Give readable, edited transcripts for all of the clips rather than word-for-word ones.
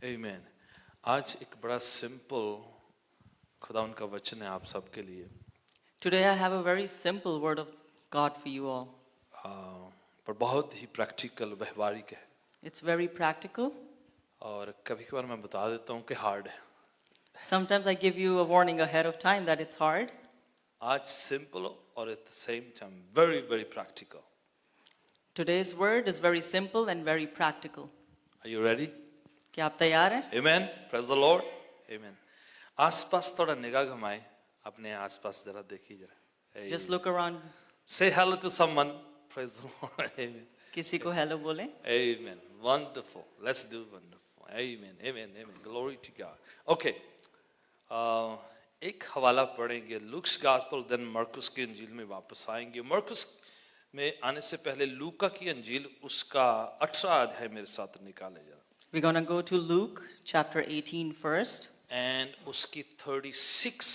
Amen. आज एक बड़ा सिंपल खुदा उनका वचन है आप सबके लिए। Today I have a very simple word of God for you all. पर बहुत ही प्रैक्टिकल व्यवहारिक है It's very practical. और कभी कभार मैं बता देता हूँ कि हार्ड है। Sometimes I give you a warning ahead of time that it's hard. आज सिंपल और at the same time very very practical. Today's word is very simple and very practical. Are you ready? क्या आप तैयार हैं? Amen. Praise the Lord. Amen. आसपास थोड़ा निगाह घुमाए, अपने आसपास जरा देखिए जरा। Hey. Just look around. Say hello to someone. Praise the Lord. Amen. किसी को hello बोलें. Amen. Wonderful. Let's do wonderful. Amen. Amen. Amen. Glory to God. Okay. एक हवाला पढ़ेंगे लूक्स गॉस्पेल, देन मरकुस की अंजील में वापस आएंगे। मरकुस में आने से पहले लूका की अंजील उसका 18 अध्याय मेरे साथ निकाले जरा। We're going to go to Luke chapter 18 first. And उसकी 36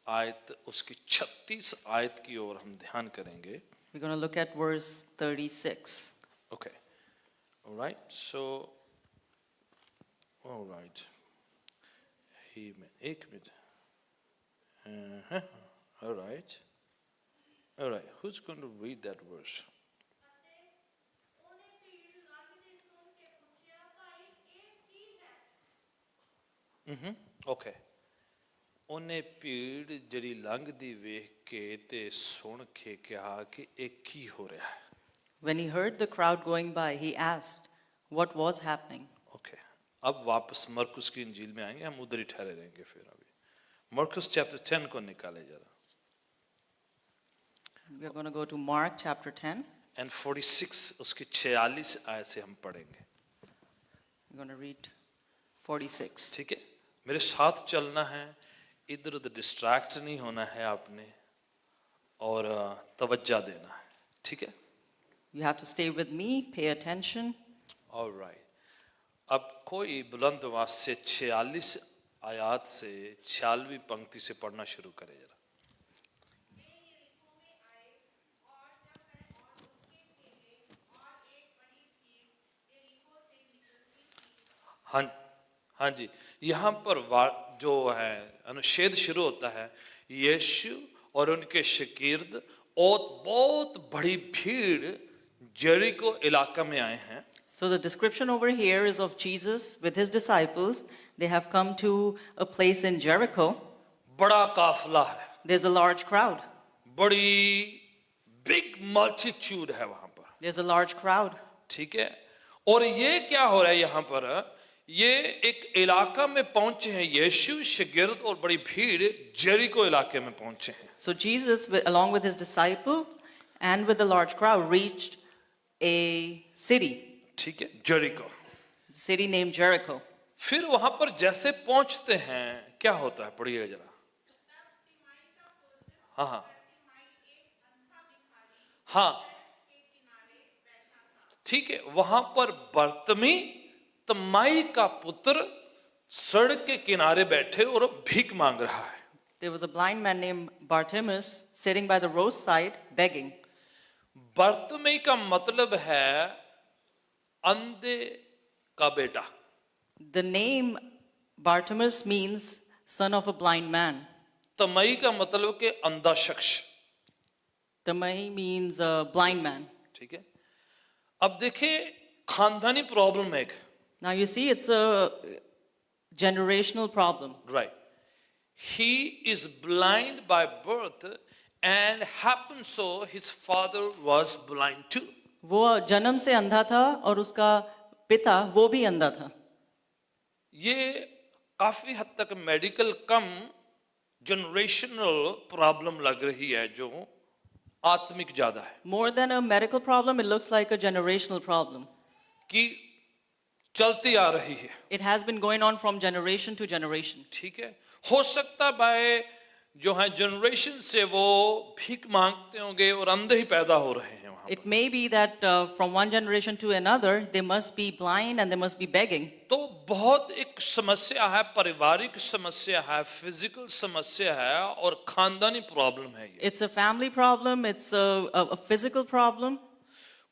आयत, उसकी 36 आयत की ओर हम ध्यान करेंगे। We're going to look at verse 36. Okay. All right. So, all right. Amen. एक minute. All right. All right. Who's going to read that verse? Okay. ਉਹਨੇ ਭੀੜ ਜਿਹੜੀ ਲੰਘਦੀ ਵੇਖ ਕੇ ਤੇ ਸੁਣ ਕੇ ਕਿਹਾ ਕਿ ਇਹ ਕੀ ਹੋ ਰਿਹਾ ਹੈ। When he heard the crowd going by, he asked what was happening. Okay. अब वापस मरकुस की इंजील में आएंगे, हम उधर ही ठहरे रहेंगे फिर अभी। मरकुस चैप्टर 10 को निकाले जरा। We are going to go to Mark chapter 10. And 46 उसकी 46 आयत से हम पढ़ेंगे। We're going to read 46. ठीक है, मेरे साथ चलना है, इधर उधर डिस्ट्रैक्ट नहीं होना है आपने और तवज्जो देना है, ठीक है? You have to stay with me, pay attention. All right. अब कोई बुलंद आवाज से 46 आयत से 46वीं पंक्ति से पढ़ना शुरू करे जरा। हाँ जी, यहाँ पर जो है अनुच्छेद शुरू होता है, यीशु और उनके शागिर्द और बहुत बड़ी भीड़ जेरिको इलाका में आए हैं। So the description over here is of Jesus with his disciples. They have come to a place in Jericho. बड़ा काफिला है। There's a large crowd. बड़ी big multitude है वहाँ पर। There's a large crowd. ठीक है, और ये क्या हो रहा है यहाँ पर? ये एक इलाका में पहुंचे हैं, यीशु शागिर्द और बड़ी भीड़ जेरिको इलाके में पहुंचे हैं। So Jesus, along with his disciples and with the large crowd, reached a city. ठीक है, जेरिको। City named Jericho. फिर वहां पर जैसे पहुंचते हैं क्या होता है, पढ़िएगा जरा। हाँ हाँ हाँ, ठीक है, वहां पर बर्तमी तमाई का पुत्र सड़क के किनारे बैठे और भीख मांग रहा है। There was a blind man named Bartimaeus sitting by the roadside begging. बर्तमी का मतलब है अंधे का बेटा। The name Bartimaeus means son of a blind man. तमई का मतलब कि अंधा शख्स। Tamai means a blind man. ठीक है, अब देखिए खानदानी प्रॉब्लम है एक। Now you see, it's a generational problem. Right. He is blind by birth and happened so his father was blind too. वो जन्म से अंधा था और उसका पिता वो भी अंधा था। ये काफी हद तक मेडिकल कम जनरेशनल प्रॉब्लम लग रही है जो आत्मिक ज्यादा है। More than a medical problem, it looks like a generational problem. कि चलती आ रही है। It has been going on from generation to generation. ठीक है, हो सकता है जो है जनरेशन से वो भीख मांगते होंगे और अंधे ही पैदा हो रहे हैं वहां। It may be that from one generation to another, they must be blind and they must be begging. तो बहुत एक समस्या है, पारिवारिक समस्या है, फिजिकल समस्या है और खानदानी प्रॉब्लम है ये। It's a family problem, it's a physical problem.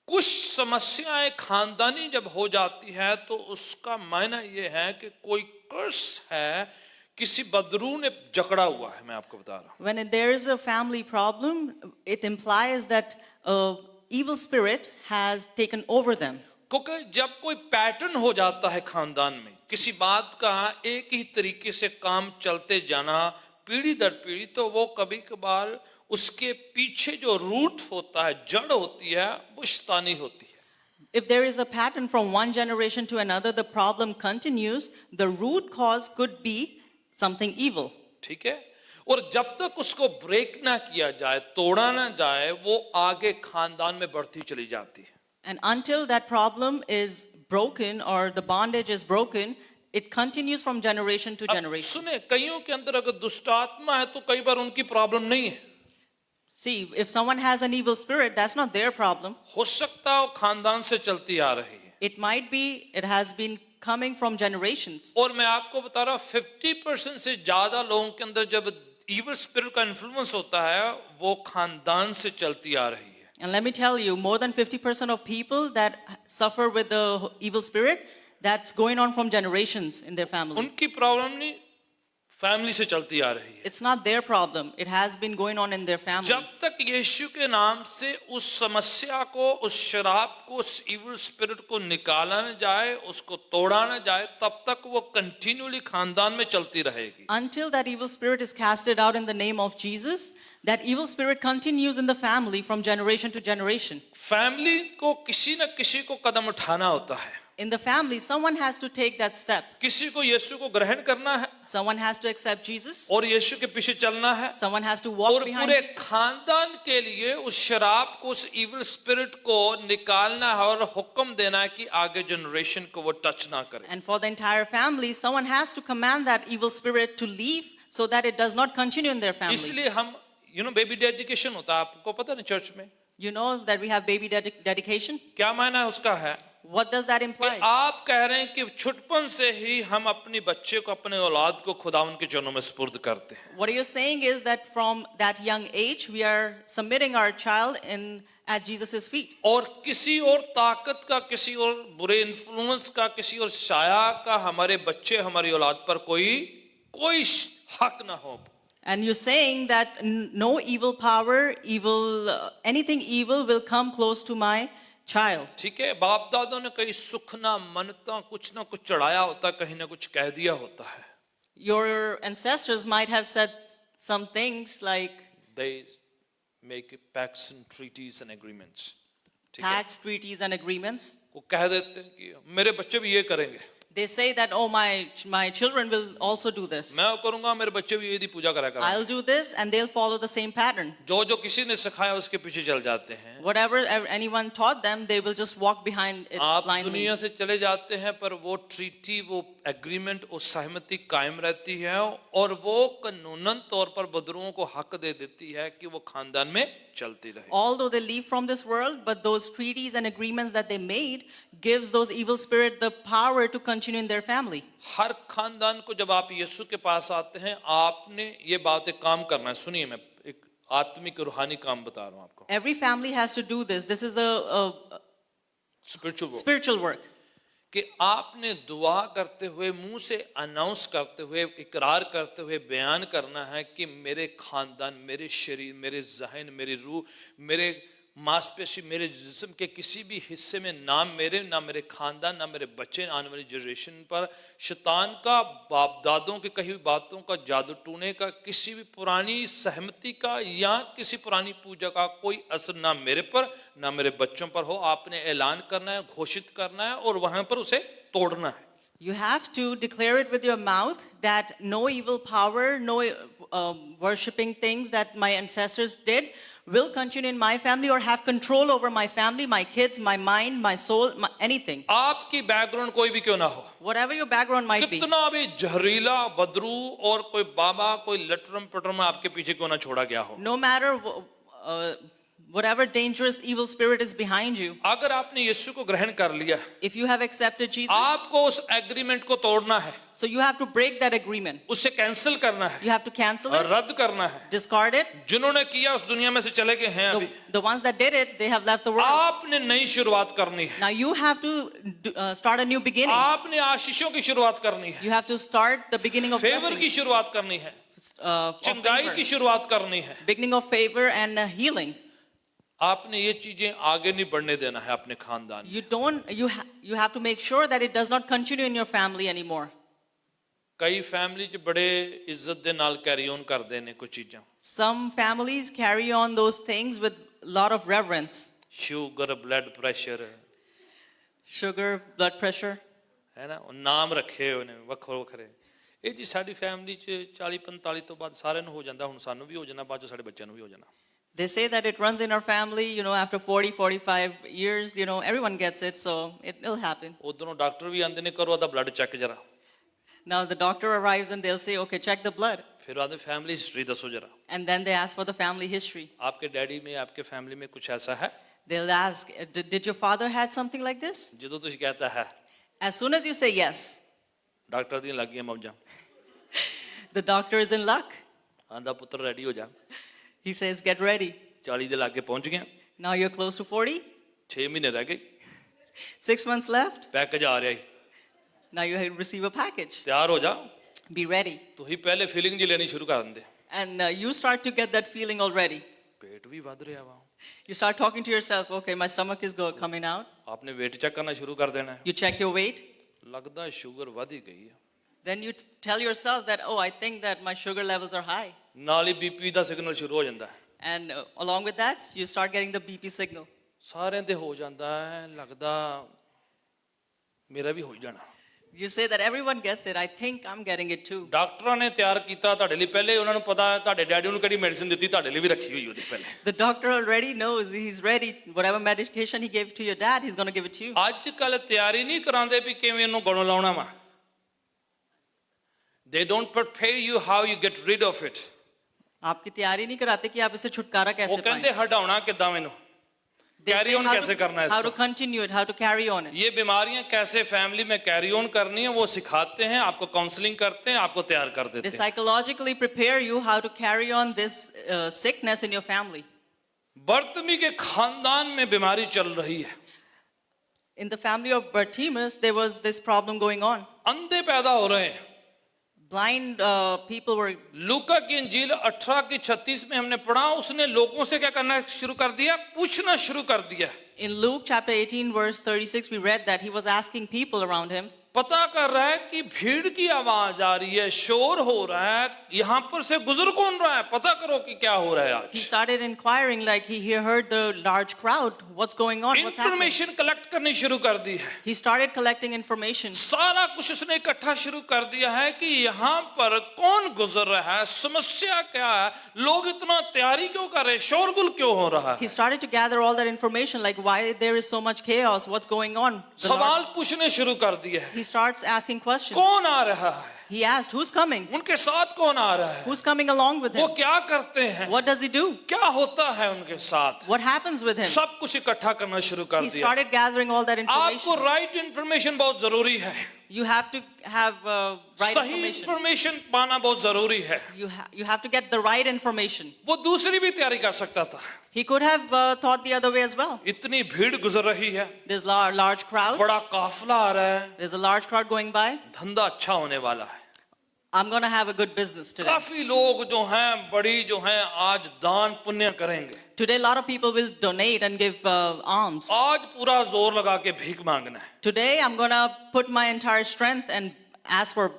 कुछ समस्याएं खानदानी जब हो जाती है तो उसका मायना ये है कि कोई कर्स है, किसी बदरू ने जकड़ा हुआ है। मैं आपको बता रहा हूं, When there is a family problem, it implies that a evil spirit has taken over them. क्योंकि जब कोई पैटर्न हो जाता है खानदान में किसी बात का एक ही तरीके से काम चलते जाना पीढ़ी दर पीढ़ी, तो वो कभी कभार उसके पीछे जो रूट होता है, जड़ होती है, वो शैतानी होती है। If there is a pattern from one generation to another, the problem continues. The root cause could be something evil. ठीक है, और जब तक उसको ब्रेक ना किया जाए, तोड़ा ना जाए, वो आगे खानदान में बढ़ती चली जाती है। And until that problem is broken or the bondage is broken, it continues from generation to अब generation. सुने, कईयों के अंदर अगर दुष्ट आत्मा है तो कई बार उनकी प्रॉब्लम नहीं है। See, if someone has an evil spirit, that's not their problem. हो सकता है वो खानदान से चलती आ रही है। It might be, it has been coming from generations. और मैं आपको बता रहा हूं 50% से ज्यादा लोगों के अंदर जब इविल स्पिरिट का इन्फ्लुएंस होता है, वो खानदान से चलती आ रही है। And let me tell you, more than 50% of people that suffer with the evil spirit, that's going on from generations in their family. उनकी प्रॉब्लम नहीं, फैमिली से चलती आ रही है। It's not their problem. It has been going on in their family. जब तक यीशु के नाम से उस समस्या को, उस शराब को, उस इविल स्पिरिट को निकाला न जाए, उसको तोड़ा न जाए, तब तक वो कंटिन्यूली खानदान में चलती रहेगी। Until that evil spirit is casted out in the name of Jesus, that evil spirit continues in the family from generation to generation. Family को किसी न किसी को कदम उठाना होता है। In the family, someone has to take that step. किसी को यीशु को ग्रहण करना है Someone has to accept Jesus. और यीशु के पीछे चलना है, Someone has to walk और behind पूरे Jesus. खानदान के लिए उस शराब को, उस इविल स्पिरिट को निकालना है और हुक्म देना है कि आगे जनरेशन को वो टच ना करे। And for the entire family, someone has to command that evil spirit to leave so that it does not continue in their family. इसलिए हम बेबी डेडिकेशन होता है, आपको पता है ना चर्च में You know that we have baby dedication. क्या मायना है उसका है What does that कि imply? आप कह रहे हैं कि छुटपन से ही हम अपने बच्चे को, अपने औलाद को खुदावन के चरणों में सुपुर्द करते हैं। What you're saying is that from that young age, we are submitting our child at Jesus' feet. और किसी और ताकत का, किसी और बुरे इन्फ्लुएंस का, किसी और साया का हमारे बच्चे, हमारी औलाद पर कोई हक ना हो। And you're saying that no evil power, anything evil will come close to my child. ठीक है, बाप दादों ने कई सुखना मनता कुछ ना कुछ चढ़ाया होता, कहीं ना कुछ कह दिया होता है। Your ancestors might have said some things like They make pacts and treaties and agreements. ठीक है, pacts, treaties, and agreements. वो कह देते हैं कि मेरे बच्चे भी ये करेंगे, They say that, oh, my children will also do this. मैं वो करूंगा, मेरे बच्चे भी यही पूजा करा करेंगे। I'll do this, and they'll follow the same pattern. जो जो किसी ने सिखाया उसके पीछे चल जाते हैं। Whatever anyone taught them, they will just walk behind it आप blindly. दुनिया से चले जाते हैं, पर वो ट्रीटी, वो एग्रीमेंट, वो सहमति कायम रहती है, और वो कानूनन तौर पर बदरुओं को हक दे देती है कि वो खानदान में चलती रहे। Although they leave from this world, but those treaties and agreements that they made gives those evil spirits the power to continue in their family. हर खानदान को जब आप यीशु के पास आते हैं, आपने ये बात एक काम करना है। सुनिए, मैं एक आत्मिक रूहानी काम बता रहा हूं आपको। Every family has to do this. This is a spiritual spiritual work. कि आपने दुआ करते हुए, मुंह से अनाउंस करते हुए, इकरार करते हुए बयान करना है कि मेरे खानदान, मेरे शरीर, मेरे जहन, मेरी रूह, मेरे मांसपेशी, मेरे जिस्म के किसी भी हिस्से में ना मेरे खानदान, ना मेरे बच्चे, आने वाली जनरेशन पर शैतान का, बाप दादों की कही हुई बातों का, जादू टूने का, किसी भी पुरानी सहमति का या किसी पुरानी पूजा का कोई असर ना मेरे पर, ना मेरे बच्चों पर हो। आपने ऐलान करना है, घोषित करना है और वहां पर उसे तोड़ना है। You have to declare it with your mouth that no evil power, no worshipping things that my ancestors did will continue in my family or have control over my family, my kids, my mind, my soul, anything. आपकी background कोई भी क्यों ना हो, Whatever your background might be. कितना भी जहरीला बदरू और कोई बाबा, कोई लटरम पटरम आपके पीछे क्यों ना छोड़ा गया हो, No matter whatever dangerous evil spirit is behind you, अगर आपने यीशु को ग्रहण कर लिया, if you have accepted Jesus, आपको उस एग्रीमेंट को तोड़ना है, so you have to break that agreement. उससे कैंसिल करना है You have to cancel और it, रद्द करना है। discard it. जिन्होंने किया उस दुनिया में से चले गए हैं अभी। The ones that did it, they have left the world. आपने नई शुरुआत करनी है, Now you have to start a new beginning. आपने आशीषों की शुरुआत करनी है, You have to start the beginning of favour की blessings, शुरुआत करनी है, of चंगाई favor. की शुरुआत करनी है। Beginning of favor and healing. आपने ये चीजें आगे नहीं बढ़ने देना है अपने खानदान में। You have to make sure that it does not continue in your family anymore. कई फैमिली च बड़े इज्जत दे नाल कैरी ऑन करदे ने कुछ चीजां। Some families carry on those things with a lot of reverence. Sugar, blood pressure, Sugar, blood pressure. है ना, नाम रखे होए ने ਵੱਖੋ ਵੱਖਰੇ। ਇਹ ਜੀ ਸਾਡੀ ਫੈਮਿਲੀ ਚ 40-45 ਤੋਂ ਬਾਅਦ ਸਾਰਿਆਂ ਨੂੰ ਹੋ ਜਾਂਦਾ, ਹੁਣ ਸਾਨੂੰ ਵੀ ਹੋ ਜਾਣਾ, ਬਾਅਦ ਚ ਸਾਡੇ ਬੱਚਿਆਂ ਨੂੰ ਵੀ ਹੋ ਜਾਣਾ। They say that it runs in our family, after 40, 45 years, everyone gets it, so it will happen. ਉਧਰੋਂ ਡਾਕਟਰ ਵੀ ਆਂਦੇ ਨੇ ਕਰੋ ਆਦਾ ਬਲੱਡ ਚੈੱਕ ਜਰਾ, Now the doctor arrives and they'll say, okay, check the blood. फिर आते family history दसो जरा, And then they ask for the family history. आपके डैडी में आपके फैमिली में कुछ ऐसा है? They'll ask, did your father had something like this? ਜਦੋਂ ਤੁਸੀਂ कहता है, As soon as you say yes, doctor ਦੀਆਂ ਲੱਗੀਆਂ ਮੌਜਾਂ, the doctor is in luck. ਆਂਦਾ ਪੁੱਤਰ ਰੈਡੀ ਹੋ ਜਾ, He says, get ready. 40 ਦੇ ਲਾਗੇ ਪਹੁੰਚ ਗਿਆ, Now you're close to 40, 6 ਮਹੀਨੇ ਰਹਿ ਗਏ, 6 months left. ਪੈਕੇਜ ਆ ਰਿਹਾ ਈ, Now you receive a package. ਤਿਆਰ ਹੋ ਜਾ। Be ready. ਤੁਸੀਂ ਪਹਿਲੇ ਫੀਲਿੰਗ ਜੀ ਲੈਣੀ ਸ਼ੁਰੂ ਕਰ ਦਿੰਦੇ, And you start to get that feeling already. ਪੇਟ ਵੀ ਵੱਧ ਰਿਹਾ ਵਾ, You start talking to yourself, okay, my stomach is coming out. ਆਪਨੇ weight ਚੈੱਕ ਕਰਨਾ ਸ਼ੁਰੂ ਕਰ ਦੇਣਾ ਹੈ, You check your weight. ਲੱਗਦਾ ਸ਼ੂਗਰ ਵਧ ਹੀ ਗਈ ਹੈ, Then you tell yourself that, oh, I think that my sugar levels are high. ਨਾਲ ਹੀ ਬੀਪੀ ਦਾ ਸਿਗਨਲ ਸ਼ੁਰੂ ਹੋ ਜਾਂਦਾ ਹੈ, And along with that, you start getting the BP signal. ਸਾਰਿਆਂ ਦੇ ਹੋ ਜਾਂਦਾ ਹੈ, ਲੱਗਦਾ ਮੇਰਾ ਵੀ ਹੋ ਜਾਣਾ। You say that everyone gets it. I think I'm getting it too. ਡਾਕਟਰਾਂ ਨੇ ਤਿਆਰ ਕੀਤਾ ਤੁਹਾਡੇ ਲਈ, ਪਹਿਲੇ ਉਹਨਾਂ ਨੂੰ ਪਤਾ ਹੈ ਤੁਹਾਡੇ ਡੈਡੀ ਨੂੰ ਕਿਹੜੀ ਮੈਡੀਸਿਨ ਦਿੱਤੀ, ਤੁਹਾਡੇ ਲਈ ਵੀ ਰੱਖੀ ਹੋਈ ਉਹਦੀ ਪਹਿਲੇ। The doctor already knows, he's ready. Whatever medication he gave to your dad, he's going to give it to you. ਅੱਜ ਕੱਲ ਤਿਆਰੀ ਨਹੀਂ ਕਰਾਉਂਦੇ ਵੀ ਕਿਵੇਂ ਇਹਨੂੰ ਗਲੋਂ ਲਾਉਣਾ ਵਾ। They don't prepare you how you get rid of it. आपकी तैयारी नहीं कराते कि आप इसे छुटकारा वो कैसे कहते पाएं. हटाना कितना मैनू, They कैरी say ऑन कैसे करना है how to इसको, continue it, how to carry on it. ये बीमारियां कैसे फैमिली में कैरी ऑन करनी है वो सिखाते हैं, आपको काउंसलिंग करते हैं, आपको तैयार कर They देते हैं। psychologically prepare you how to carry on this sickness in your family. बर्तमी के खानदान में बीमारी चल रही है, In the family of Bartimaeus, there was this problem going on. अंधे पैदा हो रहे हैं। Blind people were. लूका की इंजील 18 की 36 में हमने पढ़ा, उसने लोगों से क्या करना शुरू कर दिया, पूछना शुरू कर दिया। In Luke chapter 18 verse 36, we read that he was asking people around him. पता कर रहा है कि भीड़ की आवाज आ रही है, शोर हो रहा है, यहाँ पर से गुजर कौन रहा है, पता करो कि क्या हो रहा है He आज। started inquiring, like he heard the large crowd. What's going on? What's happening? Information collect करनी शुरू कर दी है, He started collecting information. सारा कुछ उसने इकट्ठा शुरू कर दिया है कि यहाँ पर कौन गुजर रहा है, समस्या क्या है, लोग इतना तैयारी क्यों कर रहे हैं, शोरगुल क्यों हो रहा He है। started to gather all that information, like why there is so much chaos, what's going on. The Lord- सवाल पूछने शुरू कर दिए है, He starts asking questions. कौन आ रहा है, He asked, who's coming? उनके साथ कौन आ रहा है, Who's coming along with वो him? क्या करते हैं, What does he do? क्या होता है उनके साथ, What happens with him? सब कुछ इकट्ठा करना शुरू कर He दिया। started gathering all that आपको information. राइट इंफॉर्मेशन बहुत जरूरी है, You have to have right सही information. इंफॉर्मेशन पाना बहुत जरूरी है। You have to get the right information. वो दूसरी भी तैयारी कर सकता था, He could have thought the other way as well. इतनी भीड़ गुजर रही है, There's large crowd. बड़ा काफला आ रहा है, There's a large crowd going by. धंधा अच्छा होने वाला है, I'm going to have a good business today. काफी लोग जो हैं बड़ी जो हैं आज दान पुण्य करेंगे, Today, a lot of people will donate and give alms. आज पूरा जोर लगा के भीख मांगना है, Today, I'm going to put my entire strength and ask for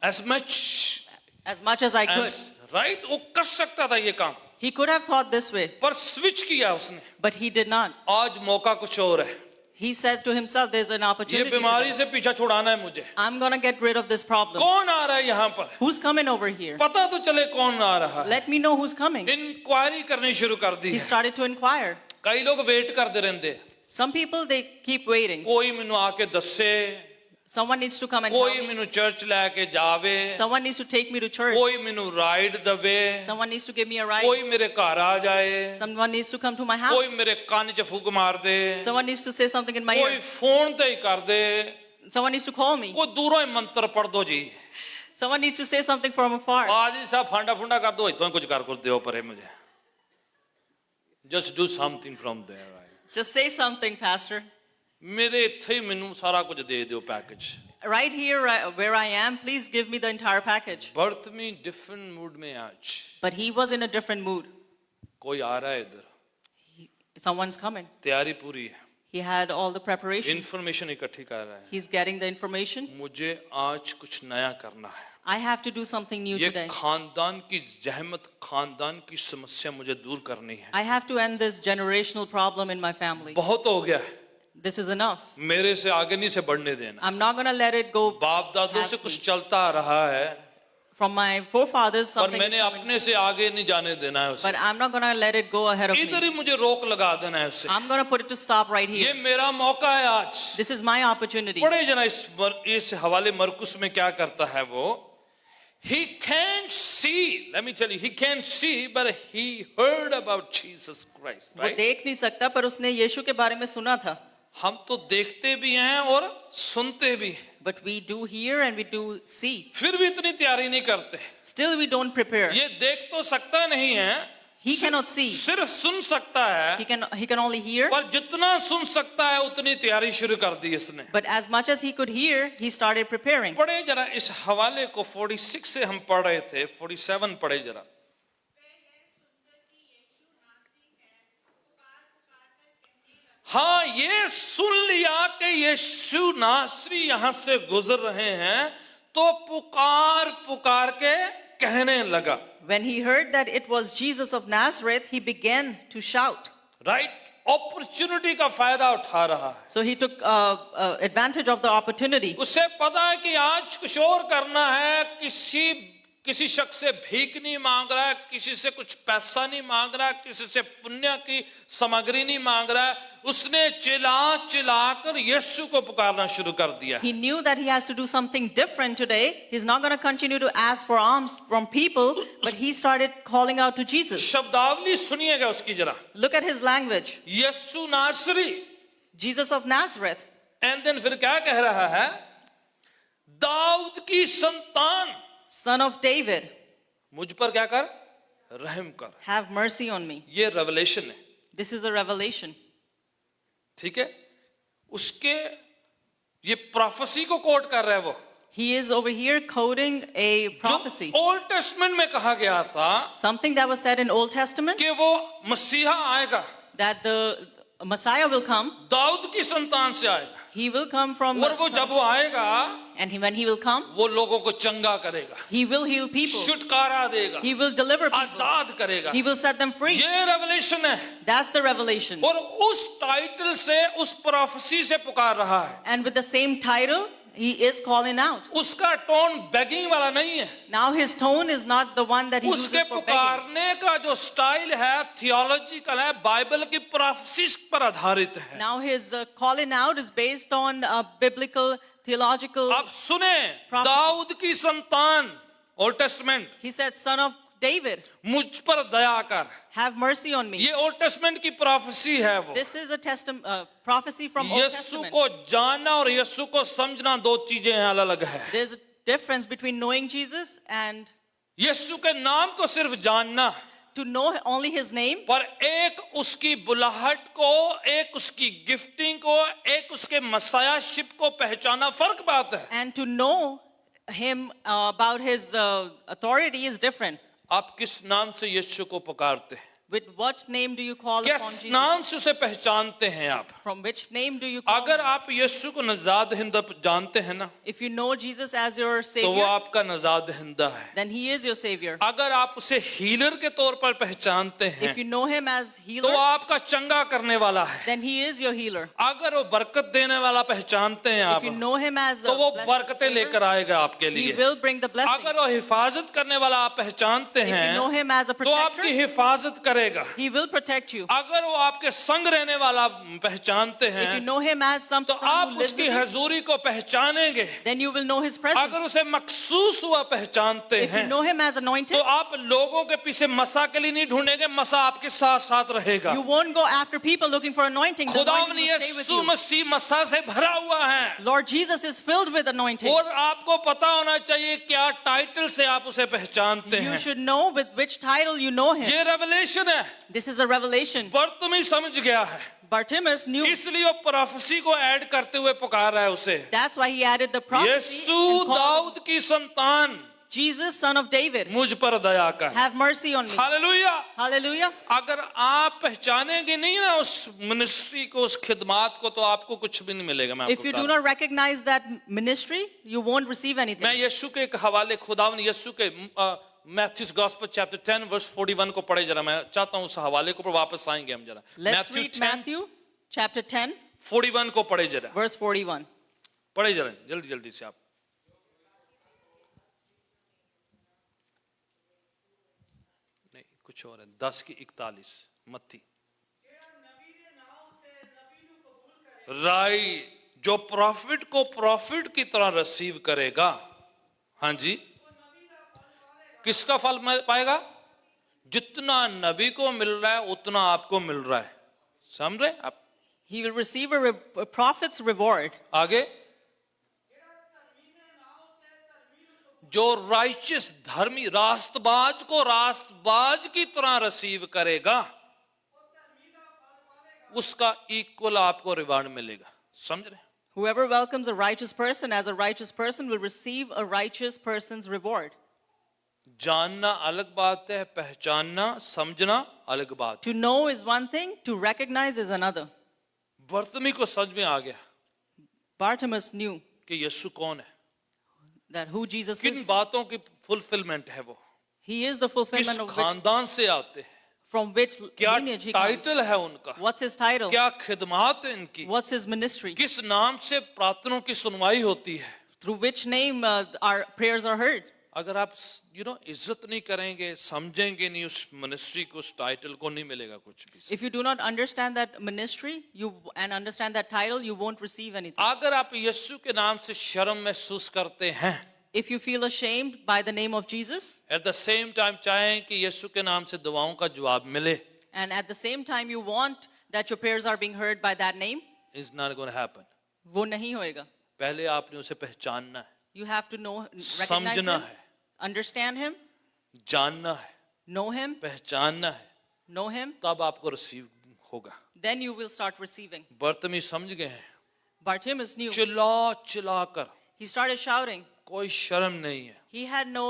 as much as much as I could. Right. वो कर सकता था ये काम, He could have thought this way, पर स्विच किया उसने, but he did not. आज मौका कुछ और है, He said to himself, there's an ये opportunity. बीमारी today. से पीछा छुड़ाना है मुझे। I'm going to get rid of this problem. कौन आ रहा है यहाँ पर, Who's coming over here? पता तो चले कौन आ रहा है। Let me know who's coming. Inquiry करनी शुरू कर दी He है, started to inquire. कई लोग वेट करते रहते, Some people, they keep waiting. कोई मैनू आके दसे, Someone needs to come and कोई tell me. ਮੈਨੂੰ ਚਰਚ ਲੈ ਕੇ ਜਾਵੇ, Someone needs to take me to church. ਕੋਈ ਮੈਨੂੰ ਰਾਈਡ ਦੇਵੇ, Someone needs to give me a ride. ਕੋਈ ਮੇਰੇ ਘਰ ਆ ਜਾਏ, Someone needs to come to my ਕੋਈ house. ਮੇਰੇ ਕੰਨ 'ਚ ਫੂਕ ਮਾਰ ਦੇ, Someone needs to say something in my ਕੋਈ ear. ਫੋਨ ਤੇ ਹੀ ਕਰ ਦੇ, Someone needs to call me. ਕੋਈ ਦੂਰੋਂ ਹੀ ਮੰਤਰ ਪੜ ਦੋ ਜੀ, Someone needs to say something from afar. ਬਾਜੀ ਸਾਹਿਬ ਫਾਂਡਾ ਫੁੰਡਾ ਕਰ ਦੋ, ਇਤੋਂ ਕੁਝ ਕਰ ਦਿਓ ਪਰੇ ਮੁਝੇ, just do something from there. Just say something, Pastor. ਮੇਰੇ ਇੱਥੇ ਹੀ ਮੈਨੂੰ ਸਾਰਾ ਕੁਝ ਦੇ ਦਿਓ package. Right here, where I am, please give me the entire package. Birth में डिफरेंट मूड में आज But he was in a different mood. कोई आ रहा है इधर, Someone's coming. तैयारी पूरी है, He had all the preparation. Information इकट्ठी कर रहा है, He's getting the information. मुझे आज कुछ नया करना है, I have to do something new ये today. खानदान की जहमत, खानदान की समस्या मुझे दूर करनी है, I have to end this generational problem in my family. बहुत हो गया है, This is enough. मेरे से आगे नहीं से बढ़ने देना। I'm not going to let it go बाप दादों से past कुछ me. चलता आ रहा है, From my forefathers, और something is मैंने coming. अपने से आगे नहीं जाने देना है उसे, But I'm not going to let it go ahead of इधर me. ही मुझे रोक लगा देना है उसे। I'm going to put it to stop right ये here. मेरा मौका है आज। This is my opportunity. पढ़े जना इस हवाले मरकुस में क्या करता है वो, he can't see, let me tell you, he can't see but he heard about Jesus Christ, वो right? देख नहीं सकता पर उसने यीशु के बारे में सुना था. हम तो देखते भी हैं और सुनते भी हैं, But we do hear and we do see. फिर भी इतनी तैयारी नहीं करते। Still we don't prepare. ये देख तो सकता नहीं है, He cannot see. सिर्फ सुन सकता है, He can only hear. पर जितना सुन सकता है उतनी तैयारी शुरू कर दी इसने। But as much as he could hear, he started preparing. पढ़े जरा इस हवाले को, 46 से हम पढ़ रहे थे, 47 पढ़े जरा। हाँ, ये सुन लिया कि यीशु नासरी यहां से गुजर रहे हैं, तो पुकार पुकार के कहने लगा, When he heard that it was Jesus of Nazareth, he began to shout. Right, opportunity का फायदा उठा रहा है। So he took advantage of the opportunity. उसे पता है कि आज कुछ और करना है, किसी शख्स से भीख नहीं मांग रहा है, किसी से कुछ पैसा नहीं मांग रहा है, किसी से पुण्य की सामग्री नहीं मांग रहा है, उसने चिल्ला चिल्ला कर यीशु को पुकारना शुरू कर दिया। He knew that he has to do something different today. He's not going to continue to ask for alms from people, but he started calling out to Jesus. शब्दावली सुनिएगा उसकी जरा, Look at his language. यीशु नासरी, Jesus of Nazareth. And then फिर क्या कह रहा है, दाऊद की संतान, Son of David, मुझ पर क्या कर, रहम कर। have mercy on me. ये रेवलेशन है, This is a revelation. ठीक है, उसके ये प्रोफेसी को कोट कर रहा है वो, He is over here quoting a prophecy. जो ओल्ड टेस्टमेंट में कहा गया था Something that was said in Old Testament, कि वो मसीहा आएगा, that the Messiah will come. Dawood की संतान से आएगा, He will come from, और वो जब वो आएगा and when he will come, वो लोगों को चंगा करेगा, he will heal people. छुटकारा देगा, He will deliver people. आजाद करेगा। He will set them free. ये रेवलेशन है, That's the revelation. और उस टाइटल से, उस प्रोफेसी से पुकार रहा है। And with the same title, he is calling out. उसका टोन बेगिंग वाला नहीं है, Now his tone is not the one that he uses उसके for begging. पुकारने का जो स्टाइल है थियोलॉजिकल है, बाइबल की प्रोफेसीज पर आधारित है। Now his calling out is based on biblical, theological. अब सुने, Prophecy. दाऊद की संतान, old testament, He said, Son of David, मुझ पर दया कर, have mercy on me. ये ओल्ड टेस्टमेंट की प्रोफेसी है वो। This is a prophecy from Old Yeshu Testament. को जानना और यीशु को समझना दो चीजें हैं, अलग अलग है। There's a difference between knowing Jesus and यीशु के नाम को सिर्फ जानना, to know only his name, पर एक उसकी बुलाहट को, एक उसकी गिफ्टिंग को, एक उसके मसायाशिप को पहचाना फर्क बात है। and to know him about his authority is different. आप किस नाम से यीशु को पुकारते हैं, With what name do you call upon किस Jesus? नाम से उसे पहचानते हैं आप? From which name do you call अगर him? आप यीशु को नजाद हिंदा जानते हैं ना, If you know Jesus as your तो वो Savior, आपका नजाद हिंदा है। then he is your Savior. अगर आप उसे हीलर के तौर पर पहचानते हैं, If you know him as तो healer, वो आपका चंगा करने वाला है। then he is your healer. अगर वो बरकत देने वाला पहचानते हैं If आप, you know him as तो वो a बरकतें लेकर आएगा आपके he लिए। will bring the blessings. अगर वो हिफाजत करने वाला आप पहचानते If you हैं, know him as a तो आपकी protector, हिफाजत करेगा। He will protect you. अगर वो आपके संग रहने वाला पहचानते If you हैं know him as तो something आप who lives उसकी with you, हजूरी को पहचानेंगे। then you will know his अगर presence. उसे मखसूस हुआ पहचानते If you हैं know him as तो anointed, आप लोगों के पीछे मसा के लिए नहीं ढूंढेंगे, मसा आपके साथ साथ रहेगा। you won't go after people looking for anointing. The खुदावंद anointing will stay with Yeshu you. मसीह मसा से भरा हुआ है Lord Jesus is filled with anointing. और आपको पता होना चाहिए क्या टाइटल से आप उसे पहचानते You हैं। should know with which title you know him. ये रेवलेशन है। This is a revelation. बर्तमी समझ गया है, Bartimaeus knew. इसलिए वो प्रोफेसी को ऐड करते हुए पुकार रहा है उसे। That's why he added the prophecy Yeshu and called Dawood की संतान Jesus, son of David, मुझ पर दया कर। have mercy on me. Hallelujah. Hallelujah. अगर आप पहचानेंगे नहीं ना उस मिनिस्ट्री को, उस खिदमत को, तो आपको कुछ भी नहीं मिलेगा। मैं If आपको you बता do रहा हूं। not recognize that ministry, you won't receive मैं anything. यीशु के एक हवाले, खुदावन यीशु के मैथ्यूज गॉस्पेल चैप्टर 10 वर्स 41 को पढ़े जरा। मैं चाहता हूं उस हवाले को पर वापस आएंगे हम जरा। Let's read Matthew chapter 10, 41 को पढ़े जरा, verse 41. पढ़े जरा जल्दी जल्दी से आप। नहीं कुछ और है, 10 की 41 मत्ती। राइट, जो प्रॉफिट को प्रॉफिट की तरह रिसीव करेगा, हाँ जी, किसका फल पाएगा? जितना नबी को मिल रहा है उतना आपको मिल रहा है। समझ रहे आप? He will receive a prophet's reward. आगे, जो राइचियस धर्मी रास्तबाज को रास्तबाज की तरह रिसीव करेगा उसका इक्वल आपको रिवार्ड मिलेगा। समझ रहे? Whoever welcomes a righteous person as a righteous person will receive a righteous person's reward. जानना अलग बात है, पहचानना समझना अलग बात। To know is one thing, to recognize is another. बर्तमी को समझ में आ गया Bartimaeus knew कि यीशु कौन है, that who Jesus किन is. बातों की फुलफिलमेंट है, वो He is the किस fulfillment of which, खानदान से आते हैं, from which क्या lineage he comes. टाइटल है उनका, What's his title? क्या खिदमत है इनकी, What's his ministry? किस नाम से प्रार्थनाओं की सुनवाई होती है। Through which name our prayers are heard. अगर आप इज्जत नहीं करेंगे, समझेंगे नहीं उस मिनिस्ट्री को, उस टाइटल को, नहीं मिलेगा कुछ भी। If you do not understand that ministry, and understand that title, you won't receive anything. अगर आप यीशु के नाम से शर्म महसूस करते हैं, If you feel ashamed by the name of Jesus, at the same time चाहें कि यीशु के नाम से दुआओं का जवाब मिले, and at the same time you want that your prayers are being heard by that name, is not going to happen. वो नहीं होएगा. पहले आपने उसे पहचानना है, You have to know, recognize समझना him, है, understand him, जानना है, know him, पहचानना है, know him, तब आपको रिसीव होगा। then you will start receiving. बर्तमी समझ गए हैं, Bartimaeus knew. चिल्ला चिल्ला कर, He started shouting. कोई शर्म नहीं है, He had no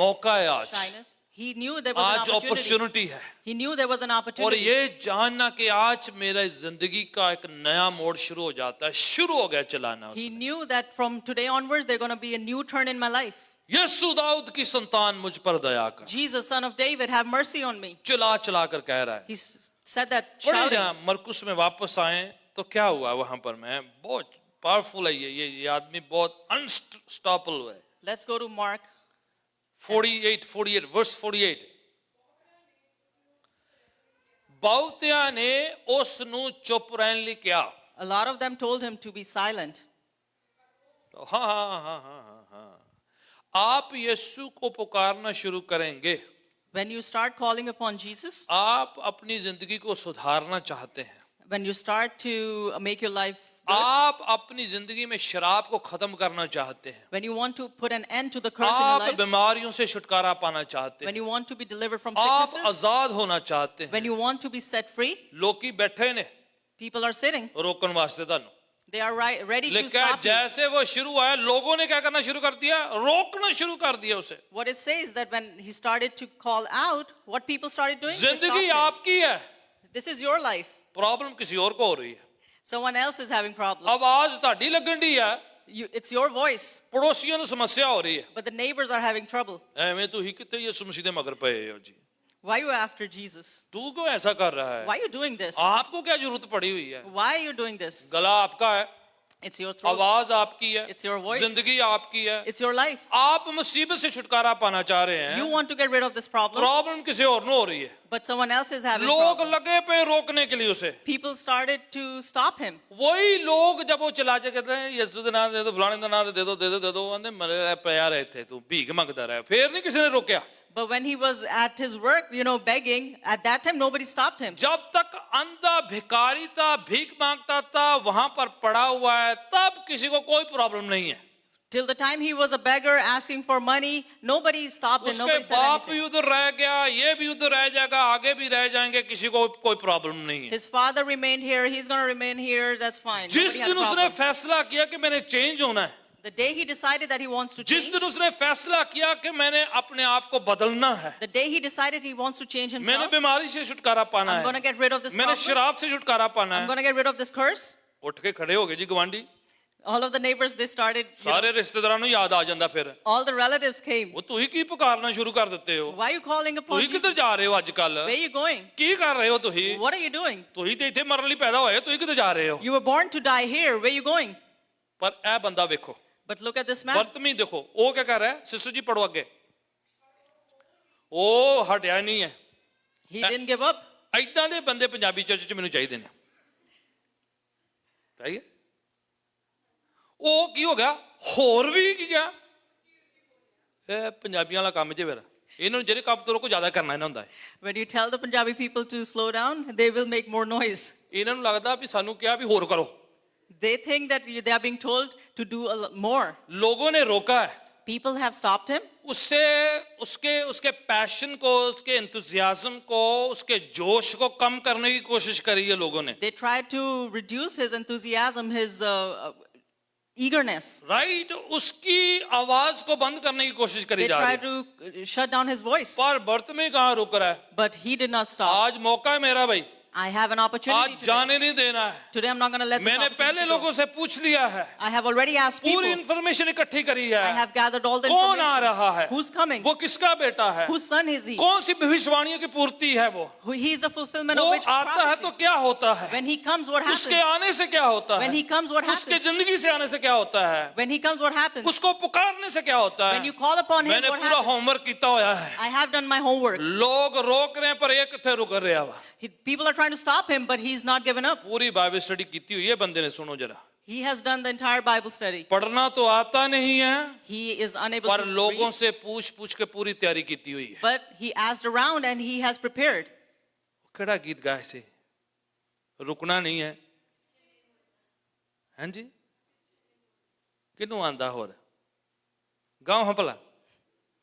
मौका है आज, shyness. He knew there was an आज opportunity. अपॉर्चुनिटी है। He knew there was an और opportunity. ये जानना कि आज मेरा जिंदगी का एक नया मोड़ शुरू हो जाता है, शुरू हो गया चलाना। He knew that from today onwards there's going to be a new turn in my life. यीशु दाऊद की संतान मुझ पर दया कर, Jesus, son of David, have mercy on me. चिल्ला चिल्ला कर कह रहा है। He said that पढ़े shouting. जरा मरकुस में वापस आए तो क्या हुआ वहां पर। मैं बहुत पावरफुल है ये आदमी बहुत अनस्टॉपेबल है। Let's go to Mark. 48 verse 48। ਬਹੁਤਿਆਂ ਨੇ ਉਸ ਨੂੰ ਚੁੱਪ ਰਹਿਣ ਲਈ ਕਿਹਾ। A lot of them told him to be silent. हाँ, आप यीशु को पुकारना शुरू करेंगे, When you start calling upon Jesus, आप अपनी जिंदगी को सुधारना चाहते हैं, when you start to make your life good, आप अपनी जिंदगी में शराब को खत्म करना चाहते हैं, when you want to put an end to the curse in your आप life, बीमारियों से छुटकारा पाना चाहते when हैं, you want to be delivered from आप sicknesses, आजाद होना चाहते हैं, when you want to be set free, लोग ही बैठे ने people are sitting. रोकन वास्ते ਤੁਹਾਨੂੰ। They are ready to लेकिन stop you. जैसे वो शुरू आया, लोगों ने क्या करना शुरू कर दिया? रोकना शुरू कर दिया उसे। What it says that when he started to call out, what people started doing? They stopped जिंदगी him. आपकी है, This is your life. Problem किसी और को हो रही है। Someone else is having problems. आवाज ਤੁਹਾਡੀ ਲੱਗਣ ਦੀ ਹੈ, It's your voice, पड़ोसियों ਨੂੰ समस्या हो रही है। but the neighbors are having trouble. ਐਵੇਂ ਤੁਸੀਂ ਕਿੱਥੇ ਯਿਸੂ ਮਸੀਹ ਦੇ ਮਗਰ ਪਏ ਹੋ ਜੀ? Why are you after Jesus? तू क्यों ऐसा कर रहा है? Why are you doing this? आपको क्या जरूरत पड़ी हुई है? Why are you doing this? गला आपका है, It's your throat. आवाज आपकी है, It's your voice. जिंदगी आपकी है। It's your life. आप मुसीबत से छुटकारा पाना चाह रहे You हैं, want to get rid of this problem, problem किसी और ने हो रही है। but someone else is having लोग problem. लगे पे रोकने के लिए उसे। People started to stop him. वही लोग जब वो चला के कहते हैं यीशु का नाम दे दो, फलाने का नाम दे दो, दे दो, दे दो, कहते मरे पिया रहे थे, तू भीख मांगता रहा, फिर नहीं किसी ने रोका। But when he was at his work, begging, at that time nobody stopped him. जब तक अंधा भिखारी था, भीख मांगता था, वहां पर पड़ा हुआ है, तब किसी को कोई प्रॉब्लम नहीं है। Till the time he was a beggar asking for money, nobody stopped him. उसके Nobody said बाप भी anything. उधर रह गया, ये भी उधर रह जाएगा, आगे भी रह जाएंगे, किसी को कोई प्रॉब्लम नहीं है। His father remained here. He's going to remain here. That's fine. जिस Nobody had a दिन उसने problem. फैसला किया कि मैंने चेंज होना है, The day he decided that he wants to जिस change, दिन उसने फैसला किया कि मैंने अपने आप को बदलना है, the day he decided he wants to change मैंने himself, बीमारी से छुटकारा पाना I'm going to है, get rid of this मैंने problem. शराब से छुटकारा पाना I'm है, going to get rid of this curse. उठ के खड़े हो गए जी गवांडी। All of the neighbors, they started, सारे रिश्तेदारों ਨੂੰ याद आ ਜਾਂਦਾ फिर, all the relatives came. वो तू ही की पुकारना शुरू कर देते हो, Why are you calling तू upon ही किधर Jesus? जा रहे हो आजकल, Where are you going? ਕੀ ਕਰ ਰਹੇ ਹੋ ਤੁਸੀਂ, What are you doing? ਤੂੰ ਹੀ ਤੇ ਇੱਥੇ ਮਰਨ ਲਈ ਪੈਦਾ ਹੋਏ, ਤੂੰ ਹੀ ਕਿਧਰ ਜਾ ਰਹੇ ਹੋ। You were born to die here. Where are you going? ਪਰ ਇਹ ਬੰਦਾ ਵੇਖੋ, But look at this man. बदतमीज देखो, वो क्या कर रहा है, सिस्टर जी पढ़ो आगे, ਉਹ ਹਟਿਆ ਨਹੀਂ ਹੈ। He didn't give up. ਐਦਾਂ ਦੇ ਬੰਦੇ ਪੰਜਾਬੀ ਚਰਚ ਚ ਮੈਨੂੰ ਚਾਹੀਦੇ ਨੇ। ਸਹੀ ਹੈ, ਉਹ ਕੀ ਹੋ ਗਿਆ, ਹੋਰ ਵੀ ਕੀ ਗਿਆ, ਇਹ ਪੰਜਾਬੀਆਂ ਵਾਲਾ ਕੰਮ ਜੇ ਫਿਰ ਇਹਨਾਂ ਨੂੰ ਜਿਹੜੇ ਕੰਮ ਤੋਂ ਰੋਕੋ ਜ਼ਿਆਦਾ ਕਰਨਾ ਇਹਨਾਂ ਹੁੰਦਾ ਹੈ। When you tell the Punjabi people to slow down, they will make more noise. ਇਹਨਾਂ ਨੂੰ ਲੱਗਦਾ ਵੀ ਸਾਨੂੰ ਕਿਹਾ ਵੀ ਹੋਰ ਕਰੋ। They think that they are being told to do more. लोगों ने रोका है, People have stopped him. उससे उसके पैशन को, उसके एंथुसियाज्म को, उसके जोश को कम करने की कोशिश करी है लोगों ने। They tried to reduce his enthusiasm, his eagerness. Right, उसकी आवाज को बंद करने की कोशिश करी They जा रही tried है, to shut down his voice. पर बर्त में कहाँ रुक रहा है। But he did not stop. आज मौका है मेरा भाई, I have an opportunity आज today. जाने नहीं देना है। Today I'm not going to let this मैंने opportunity पहले go. लोगों से पूछ लिया है, I have already asked पूरी people. इंफॉर्मेशन इकट्ठी करी I है, have gathered all the कौन आ information. रहा है, Who's coming? वो किसका बेटा है, Whose son is he? कौन सी भविष्यवाणियों की पूर्ति है वो He is the fulfillment of वो which आता है तो prophecy. क्या होता है, When he comes, what उसके happens? आने से क्या होता When है, he comes, what उसके happens? जिंदगी से आने से क्या होता है, When he comes, what happens? उसको पुकारने से क्या होता When है। you call upon him, मैंने what पूरा happens? होमवर्क किया होया है, I have done my homework. लोग रोक रहे हैं पर एक थे रुक रहा हुआ। People are trying to stop him, but he's not given up. पूरी बाइबल स्टडी की हुई है बंदे ने, सुनो जरा। He has done the entire Bible study. पढ़ना तो आता नहीं है, He is unable पर to लोगों read, से पूछ पूछ के पूरी तैयारी की हुई है। but he asked around and he has prepared. केड़ा गीत गाए से, रुकना नहीं है, हैं जी, किनू आंदा होर गाओ हाँ भला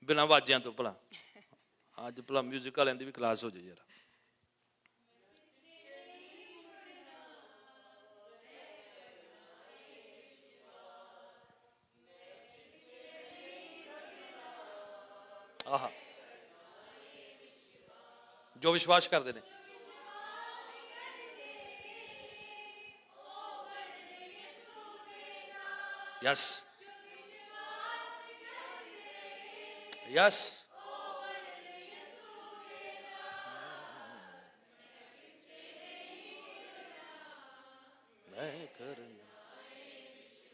बिना वाजियां तो भला, आज भला म्यूजिक वाले दी भी क्लास हो जाए जरा। आहा, जो विश्वास करते हैं, yes yes,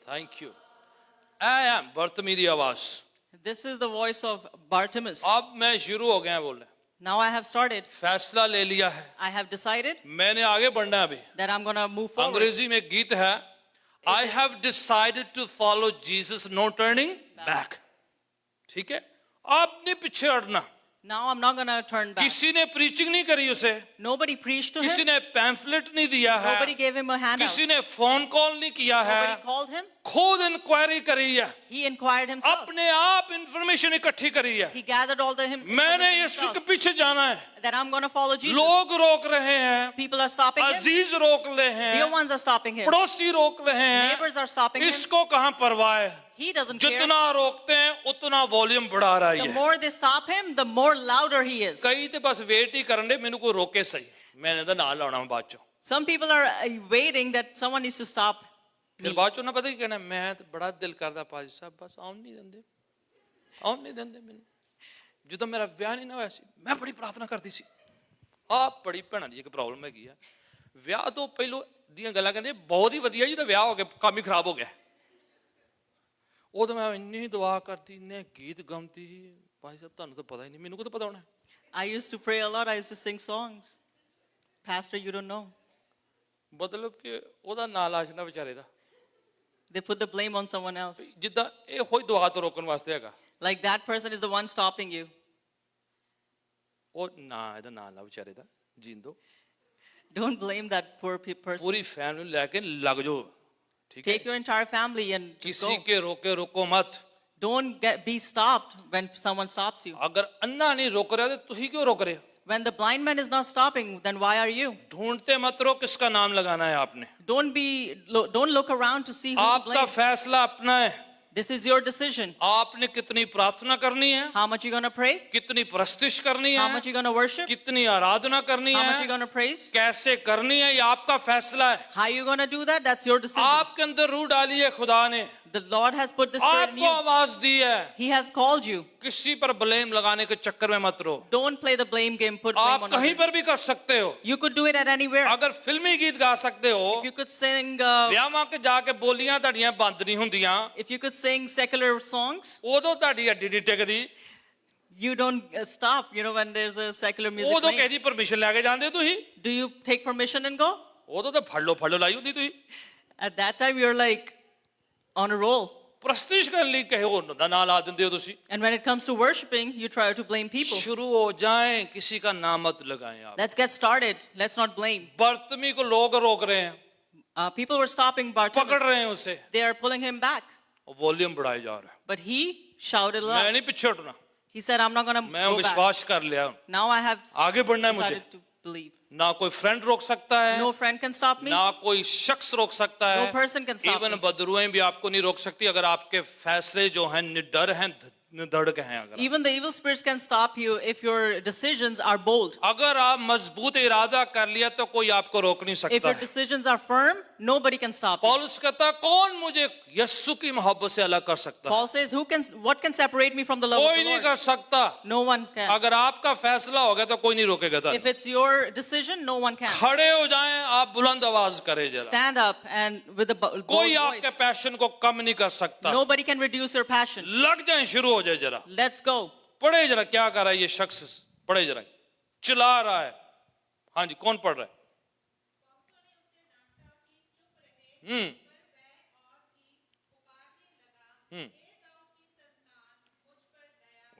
thank you. I am बर्तमी दी आवाज। This is the voice of Bartimaeus. अब मैं शुरू हो गया बोलने, Now I have started. फैसला ले लिया है, I have decided मैंने आगे बढ़ना है अभी। that I'm going to move forward. अंग्रेजी में एक गीत है, I have decided to follow Jesus, no turning back। ठीक है, आपने पीछे हटना। Now I'm not going to turn back. किसी ने प्रीचिंग नहीं करी उसे, Nobody preached to किसी him. ने पैम्फलेट नहीं दिया है, Nobody gave him a handout. किसी ने फोन कॉल नहीं किया है, Nobody called him. खुद इंक्वायरी करी है, He inquired himself. अपने आप इंफॉर्मेशन इकट्ठी करी है। He gathered all the मैंने यीशु के himself, पीछे जाना है, that I'm going to follow Jesus. लोग रोक रहे हैं, People are stopping him. अजीज रोक ले Dear हैं, ones are stopping him. पड़ोसी रोक रहे हैं, Neighbors are stopping him. इसको कहां परवाह है। He doesn't care. जितना रोकते हैं उतना वॉल्यूम बढ़ा रहा The है। more they stop him, the more louder he is. कई तो बस वेट ही करन दे, मैनू कोई रोके सही, मैंने तो ना लाना बाद चो। Some people are waiting that someone needs to stop. फिर बाद चो ना पता की कहना, मैं तो बड़ा दिल करदा पाजी साहब, बस आउन नहीं देंदे, आउन नहीं देंदे मैनू। ਜਦੋਂ ਮੇਰਾ ਵਿਆਹ ਨਹੀਂ ਨਾ ਹੋਇਆ ਸੀ, मैं बड़ी प्रार्थना करती सी। आप बड़ी भैणा दी एक प्रॉब्लम हैगी है, ਵਿਆਹ ਤੋਂ ਪਹਿਲਾਂ ਦੀਆਂ ਗੱਲਾਂ ਕਹਿੰਦੇ ਬਹੁਤ ਹੀ ਵਧੀਆ ਜੀ, ਤਾਂ ਵਿਆਹ ਹੋ ਗਿਆ ਕੰਮ ਹੀ ਖਰਾਬ ਹੋ ਗਿਆ। ਉਦੋਂ ਮੈਂ ਇੰਨੀ ਦੁਆ ਕਰਦੀ, ਇੰਨੇ ਗੀਤ ਗਾਉਂਦੀ, ਭਾਈ ਸਾਹਿਬ ਤੁਹਾਨੂੰ ਤਾਂ ਪਤਾ ਹੀ ਨਹੀਂ, ਮੈਨੂੰ ਕਦੋਂ ਪਤਾ ਹੋਣਾ। I used to pray a lot. I used to sing songs. Pastor, you don't know. ਮਤਲਬ ਕਿ ਉਹਦਾ ਨਾਂ ਲਾ ਛੱਡਣਾ ਵਿਚਾਰੇ ਦਾ, They put the blame on someone else. ਜਿੱਦਾਂ ਇਹ ਹੋਈ ਦੁਆ ਤੋਂ ਰੋਕਣ ਵਾਸਤੇ ਹੈਗਾ। Like that person is the one stopping you. ਉਹ ਨਾਂ, ਇਹਦਾ ਨਾਂ ਲਾ ਵਿਚਾਰੇ ਦਾ, ਜੀਣ ਦੋ। Don't blame that poor person. Puri family ਨੂੰ ਲੈ ਕੇ ਲੱਗ ਜਾਓ, ਠੀਕ ਹੈ। Take your entire family and just किसी go. के रोके रोको मत। Don't be stopped when someone stops you. अगर अन्ना नहीं रोक रहा तो तुही क्यों रोक रहे हो? When the blind man is not stopping, then why are you? ढूंढते मत रहो किसका नाम लगाना है आपने। Don't look around to see who to आपका blame. फैसला अपना है। This is your decision. आपने कितनी प्रार्थना करनी है, How much you going to pray? कितनी प्रस्तिश करनी How है, much you going to worship? कितनी आराधना करनी How much you है, going to praise? कैसे करनी है, ये आपका फैसला है। How you going to do that? That's your decision. आपके अंदर रूह डाली है खुदा ने, The Lord has put this spirit in आपको you. आवाज दी है। He has called you. किसी पर ब्लेम लगाने के चक्कर में मत रहो। Don't play the blame game. Put blame आप on कहीं others. पर भी कर सकते हो। You could do it at anywhere. अगर फिल्मी गीत गा सकते हो, If you could sing, ਵਿਆਹਾਂ ਕੇ ਜਾ ਕੇ ਬੋਲੀਆਂ ਤੁਹਾਡੀਆਂ ਬੰਦ ਨਹੀਂ ਹੁੰਦੀਆਂ, if you could sing secular songs, ਉਦੋਂ ਤੁਹਾਡੀ ਹੱਡੀ ਨਹੀਂ ਟਿਕਦੀ। you don't stop. You know, when there's a secular music ਉਦੋਂ playing. ਕਿਹਦੀ ਪਰਮਿਸ਼ਨ ਲੈ ਕੇ ਜਾਂਦੇ ਹੋ ਤੁਸੀਂ? Do you take permission and go? ਉਦੋਂ ਤਾਂ ਫੜ ਲੋ ਲਾਈ ਹੁੰਦੀ ਤੁਸੀਂ। At that time, you're like on a roll. ਪ੍ਰਸਤਿਸ਼ ਕਰਨ ਲਈ ਕਹੇ ਹੋਰ ਦਾ ਨਾਂ ਲਾ ਦਿੰਦੇ ਹੋ ਤੁਸੀਂ। And when it comes to worshiping, you try to blame people. शुरू हो जाएं, किसी का नाम मत लगाएं आप। Let's get started. Let's not blame. बर्तमी को लोग रोक रहे हैं, People were stopping पकड़ Bartimaeus. रहे हैं उसे, They are pulling him back. और वॉल्यूम बढ़ाया जा रहा है। But he shouted मैं aloud. नहीं पीछे हटना, He said, I'm not going to मैं go back. विश्वास कर लिया, Now I have आगे बढ़ना है मुझे। decided to believe. ना कोई फ्रेंड रोक सकता है, No friend can stop me. ना कोई शख्स रोक सकता है, No person can stop even me. बदरुएं भी आपको नहीं रोक सकती अगर आपके फैसले जो हैं निडर हैं, निडर के हैं। Even the evil spirits can stop you if your decisions are bold. अगर आप मजबूत इरादा कर लिया तो कोई आपको रोक नहीं If सकता your है। decisions are firm, nobody can stop you. पौलुस कहता है, कौन मुझे यीशु की मोहब्बत से अलग कर सकता है? Paul says, what can separate me from the love of कोई the नहीं Lord? कर सकता। No one can. अगर आपका फैसला हो गया तो कोई नहीं रोकेगा। If it's your decision, no one can. खड़े हो जाएं, आप बुलंद आवाज करें जरा। Stand up and with a bold कोई voice. आपके पैशन को कम नहीं कर सकता। Nobody can reduce your passion. लग जाएं, शुरू हो जाए जरा। Let's go. पढ़े जरा क्या कर रहा है ये शख्स, पढ़े जरा, चिल्ला रहा है। हाँ जी, कौन पढ़ रहा है?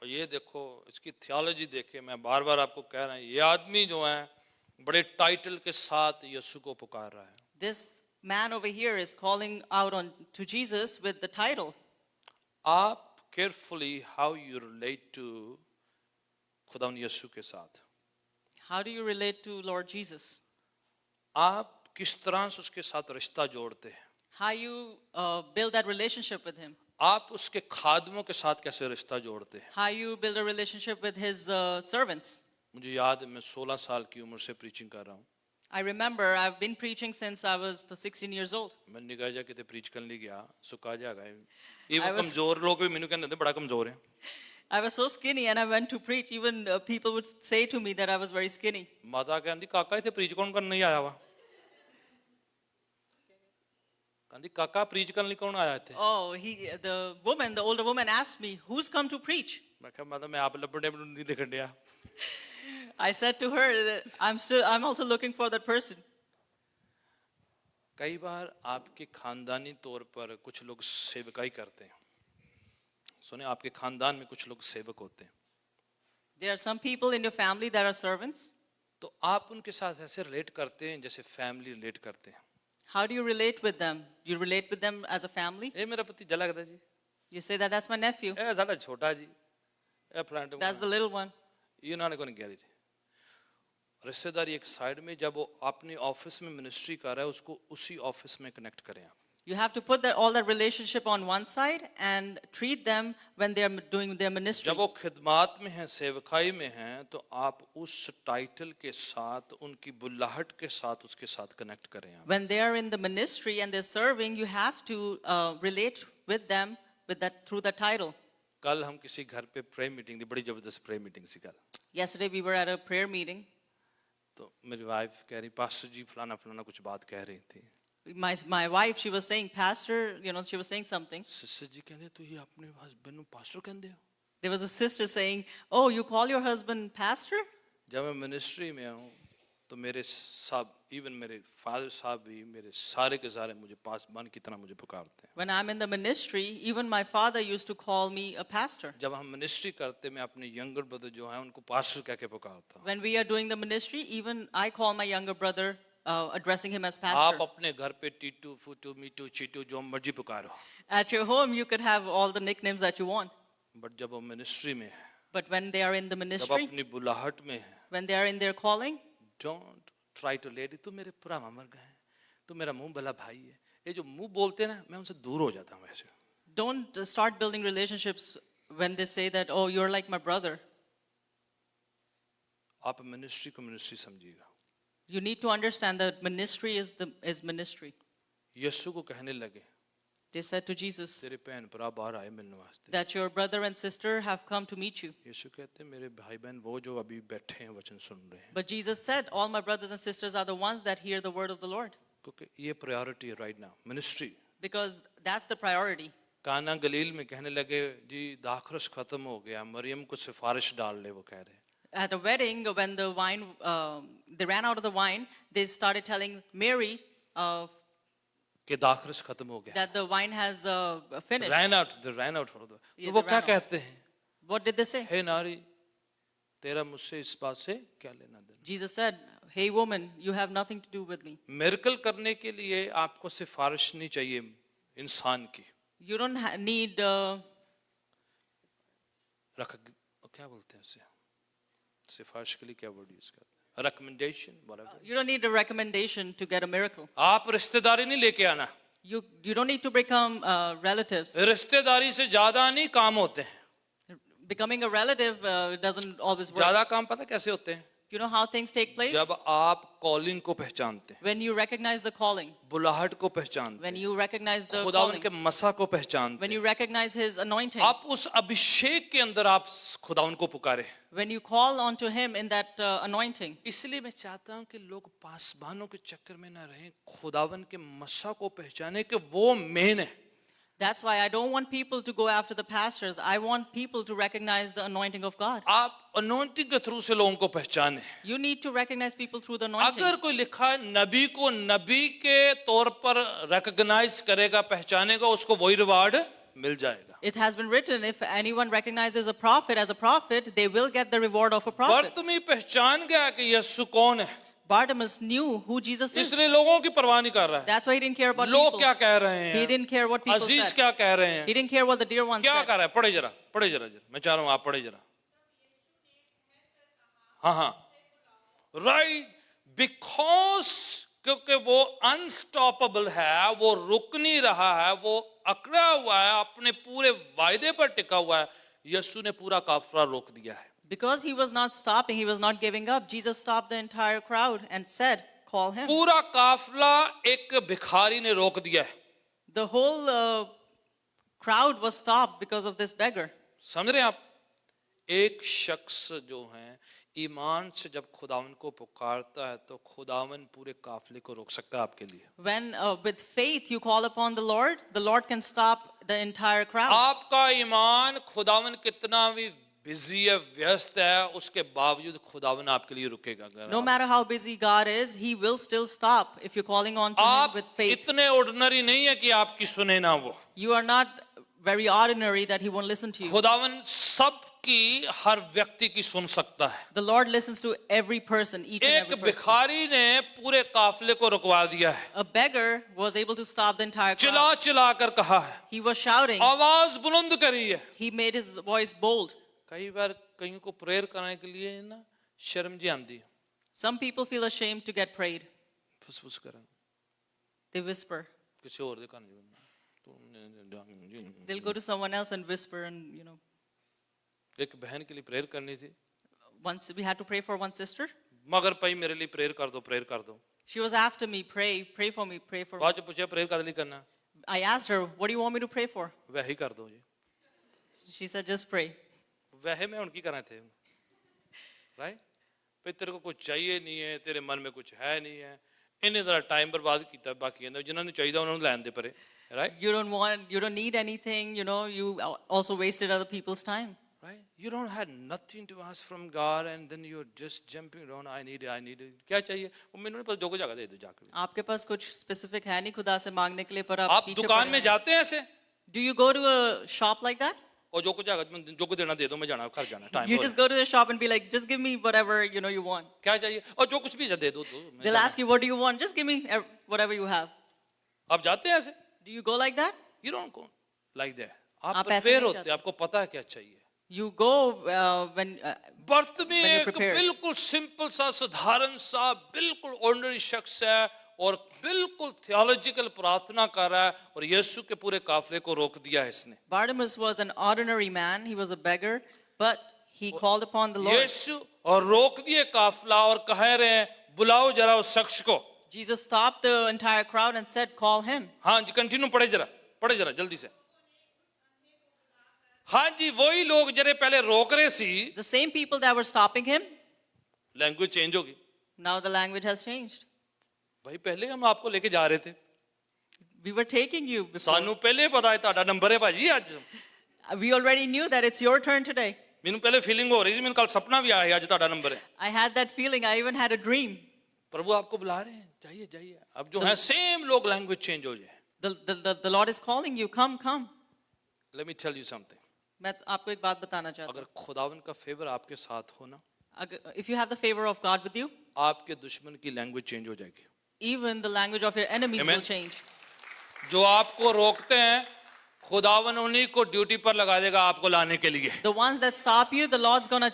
और ये देखो, इसकी थियोलॉजी देखे, मैं बार बार आपको कह रहा हूं, ये आदमी जो है बड़े टाइटल के साथ यीशु को पुकार रहा है। This man over here is calling out to Jesus with the title. आप carefully how you relate to खुदावंद यीशु के साथ, How do you relate to Lord Jesus? आप किस तरह से उसके साथ रिश्ता जोड़ते हैं, How you build that relationship with him? आप उसके खादमों के साथ कैसे रिश्ता जोड़ते हैं। How you build a relationship with his servants? मुझे याद है, मैं 16 साल की उम्र से प्रीचिंग कर रहा हूँ। I remember I've been preaching since I was 16 years old. मैं निगाह जा किते प्रीच करने ਲਈ ਗਿਆ, ਸੁੱਕਾ ਜਾ ਗਿਆ। I ਇਹ was- ਕਮਜ਼ੋਰ ਲੋਕ ਵੀ ਮੈਨੂੰ ਕਹਿੰਦੇ ਨੇ ਬੜਾ ਕਮਜ਼ੋਰ ਹੈ। I was so skinny and I went to preach. Even people would say to me that I was very skinny. ਮਾਤਾ ਕਹਿੰਦੀ ਕਾਕਾ ਇੱਥੇ ਪ੍ਰੀਚ ਕੌਣ ਕਰਨ ਨਹੀਂ ਆਇਆ ਵਾ? ਕਹਿੰਦੀ ਕਾਕਾ ਪ੍ਰੀਚ ਕਰਨ ਲਈ ਕੌਣ ਆਇਆ ਇੱਥੇ? Oh, the older woman asked me, who's come to preach? ਮੈਂ ਕਿਹਾ ਮਾਤਾ ਮੈਂ ਆਪ ਲੱਭਣ ਡਿਆ, ਮੈਨੂੰ ਨਹੀਂ ਦਿਖਣ ਡਿਆ। I said to her that I'm also looking for that person. कई बार आपके खानदानी तौर पर कुछ लोग सेवकाई करते हैं। सुने, आपके खानदान में कुछ लोग सेवक होते हैं, There are some people in your family that are servants. तो आप उनके साथ ऐसे रिलेट करते हैं जैसे फैमिली रिलेट करते हैं। How do you relate with them? You relate with them as a family? ਇਹ ਮੇਰਾ ਭਤੀਜਾ ਲੱਗਦਾ ਜੀ, You say that that's my nephew. ਇਹ ਸਾਡਾ ਛੋਟਾ ਜੀ, ਇਹ ਫਲਾਣਾ That's the little one. You not going to get it. रिश्तेदारी एक साइड में, जब वो अपनी ऑफिस में मिनिस्ट्री कर रहा है उसको उसी ऑफिस में कनेक्ट करें आप। You have to put all that relationship on one side and treat them when they are doing their ministry. जब वो खिदमात में हैं, सेवकाई में हैं, तो आप उस टाइटल के साथ, उनकी बुलाहट के साथ उसके साथ कनेक्ट करें आप। When they are in the ministry and they're serving, you have to relate with them through the title. कल हम किसी घर पे प्रे मीटिंग थी, बड़ी जबरदस्त प्रे मीटिंग सी कल। Yesterday we were at a prayer meeting. तो मेरी वाइफ कह रही पास्टर जी फलाना फलाना कुछ बात कह रही थी। My wife, she was saying, Pastor, she was saying something. Sister ji कहते ਤੁਸੀਂ ਆਪਣੇ ਹਸਬੰਡ ਨੂੰ ਪਾਸਟਰ ਕਹਿੰਦੇ ਹੋ? There was a sister saying, oh, you call your husband pastor? जब मैं मिनिस्ट्री में हूँ तो मेरे साहब इवन मेरे फादर साहब भी मेरे सारे के सारे मुझे पासबान की तरह मुझे पुकारते हैं। When I'm in the ministry, even my father used to call me a pastor. जब हम मिनिस्ट्री करते मैं अपने यंगर ब्रदर जो है उनको पास्टर कह के पुकारता हूँ। When we are doing the ministry, even I call my younger brother, addressing him as आप pastor. अपने घर पे टीटू फूटू मीटू चीटू जो मर्जी पुकारो, At your home, you could have all the nicknames that you want. But जब वो मिनिस्ट्री में है, But when they are in the जब ministry, अपनी बुलाहट में है, when they are in their calling, don't try to lady तू मेरे पुराना मर गए हैं, तू मेरा मुंह भला भाई है, ये जो मुंह बोलते हैं ना मैं उनसे दूर हो जाता हूँ ऐसे। don't start building relationships when they say that, oh, you're like my brother. आप मिनिस्ट्री को मिनिस्ट्री समझिएगा। You need to understand that ministry is ministry. यीशु को कहने लगे They said to Jesus तेरे बहन भरा बाहर आए मिलने वास्ते। that your brother and sister have come to meet you. यीशु कहते हैं मेरे भाई बहन वो जो अभी बैठे हैं वचन सुन रहे हैं, But Jesus said, all my brothers and sisters are the ones that hear the word of the Lord. क्योंकि ये प्रायोरिटी है right now ministry. Because that's the priority. काना गलील में कहने लगे जी दाखरस खत्म हो गया, मरियम को सिफारिश डाल ले, वो कह रहे। At a wedding, when the wine, they ran out of the wine, they started telling Mary कि दाखरस खत्म हो गया। that the wine has finished. ran out for the। Yeah, तो वो they क्या ran out. कहते हैं? What did they say? हे नारी तेरा मुझसे इस बात से क्या लेना देना? Jesus said, hey woman, you have nothing to do with me. Miracle करने के लिए आपको सिफारिश नहीं चाहिए इंसान की। You don't need, क्या बोलते हैं उसे? सिफारिश के लिए क्या वर्ड यूज करते हैं? Recommendation, whatever. you don't need a recommendation to get a miracle. आप रिश्तेदारी नहीं लेके आना। You don't need to become relatives. रिश्तेदारी से ज्यादा नहीं काम होते हैं। Becoming a relative doesn't always work. ज्यादा काम पता कैसे होते हैं? Do you know how things take place? जब आप कॉलिंग को पहचानते हैं, When you recognize the calling, बुलाहट को पहचानते when हैं, you recognize the खुदावन calling, के मसा को पहचानते when you हैं, recognize His anointing, आप उस अभिषेक के अंदर आप खुदावन को पुकारे। when you call onto Him in that anointing. इसलिए मैं चाहता हूं कि लोग पासबानों के चक्कर में ना रहें, खुदावन के मसा को पहचाने कि वो मेन है। That's why I don't want people to go after the pastors. I want people to recognize the anointing of God. आप अनोइंटिंग के थ्रू से लोगों को पहचाने। You need to recognize people through the anointing. अगर कोई लिखा है नबी को नबी के तौर पर रिकॉग्नाइज करेगा, पहचानेगा, उसको वही रिवार्ड मिल जाएगा। It has been written, if anyone recognizes a prophet as a prophet, they will get the reward of a prophet. बर्तमी पहचान गया कि यीशु कौन है, Bartimaeus knew who Jesus is. इसलिए लोगों की परवाह नहीं कर रहा है। That's why he didn't care about लोग people. क्या कह रहे हैं, He didn't care what people Aziz said. क्या कह रहे हैं, He didn't care what the dear ones क्या said. कर रहा है? पढ़े जरा, पढ़े जरा, मैं चाह रहा हूँ आप पढ़े जरा। हाँ हाँ, राइट, बिकॉज क्योंकि वो अनस्टॉपेबल है, वो रुक नहीं रहा है, वो अकड़ा हुआ है, अपने पूरे वायदे पर टिका हुआ है। यीशु ने पूरा काफिला रोक दिया है। Because he was not stopping, he was not giving up, Jesus stopped the entire crowd and said, call him. पूरा काफिला एक भिखारी ने रोक दिया है। The whole crowd was stopped because of this beggar. समझ रहे हैं आप? एक शख्स जो है ईमान से जब खुदावन को पुकारता है तो खुदावन पूरे काफिले को रोक सकता है आपके लिए। When with faith you call upon the Lord can stop the entire crowd. आपका ईमान खुदावन कितना भी बिजी है, व्यस्त है, उसके बावजूद खुदावन आपके लिए रुकेगा। अगर No matter how busy God is, He will still stop if you're calling on to Him आप with faith. इतने ऑर्डिनरी नहीं है कि आपकी सुने ना वो। You are not very ordinary that He won't listen to you. खुदावन सबकी हर व्यक्ति की सुन सकता है। The Lord listens to every person, each and एक every person. भिखारी ने पूरे काफिले को रुकवा दिया है। A beggar was able to stop the entire चिल्ला crowd. चिल्ला कर कहा है, He was shouting. आवाज बुलंद करी है। He made his voice bold. कई बार कईयों को प्रेयर करने के लिए ना शर्म जी आती है, Some people feel ashamed to get prayed. फुसफुस Karan They whisper. किसी और दे कान They'll go to someone else and whisper and, एक बहन के लिए प्रेयर करनी थी, once we had to pray for one sister. मगर भाई मेरे लिए प्रेयर कर दो। She was after me, pray for me, pray for me. बाद में पूछा प्रेयर कर लिए करना, I asked her, what do you want me to pray for? वह ही कर दो जी। She said, just pray. वह मैं उनकी कर रहे थे, राइट? भाई तेरे को कुछ चाहिए नहीं है, तेरे मन में कुछ है नहीं है, इन्हें जरा टाइम बर्बाद किया, बाकी जिन्होंने चाहिए उन्होंने लैन दे परे, right? You don't need anything, you also wasted other people's time. Right? You don't have nothing to ask from God and then you're just jumping around. I need it. क्या चाहिए? वो मैंने नहीं पता, जो को जगह दे दो जाकर. आपके पास कुछ स्पेसिफिक है नहीं खुदा से मांगने के लिए, पर आप आप पीछे दुकान पड़े में हैं. जाते हैं ऐसे? Do you go to a shop like that? और जो को जगह जो को देना दे दो, मैं जाना घर जाना time. You just go to the shop and be like, just give me whatever you want. क्या चाहिए? और जो कुछ भी दे दो तो. They'll ask you, what do you want? Just give me whatever you have. आप जाते हैं ऐसे? Do you go like that? You don't go like that. आप आप ऐसे प्रिपेयर नहीं होते हैं, आपको पता है क्या चाहिए. You go when बर्थ में When you're एक prepared. बिल्कुल सिंपल सा, साधारण सा, बिल्कुल ऑर्डिनरी शख्स है और बिल्कुल थियोलॉजिकल प्रार्थना कर रहा है और यीशु के पूरे काफले को रोक दिया है इसने. Bartimaeus was an ordinary man, he was a beggar, but he called upon the Lord. यीशु और रोक दिए काफला और कह रहे हैं बुलाओ जरा उस शख्स को. Jesus stopped the entire crowd and said, call him. हाँ जी, कंटिन्यू पढ़े जरा जल्दी से. हाँ जी, वही लोग जरे पहले रोक रहे सी. The same people that were stopping him, language change होगी. now the language has changed. भाई पहले हम आपको लेके जा रहे थे, We were taking you before. सानू पहले पता है ਤੁਹਾਡਾ नंबर है भाजी आज. We already knew that it's your turn today. मैनू पहले फीलिंग हो रही थी, मैंने कल सपना भी आया आज ਤੁਹਾਡਾ नंबर है. I had that feeling. I even had a dream. प्रभु आपको बुला रहे हैं, जाइए. अब जो है सेम लोग लैंग्वेज चेंज हो जाए. The Lord is calling you. Come. Let me tell you something. मैं आपको एक बात बताना चाहता हूँ. अगर खुदावन का फेवर आपके साथ हो ना, If you have the favor of God with you, आपके दुश्मन की लैंग्वेज चेंज हो जाएगी. even the language of your enemies Amen. will change. जो आपको रोकते हैं, खुदावन उन्हीं को ड्यूटी पर लगा देगा आपको लाने के लिए. The ones that stop you, the Lord's gonna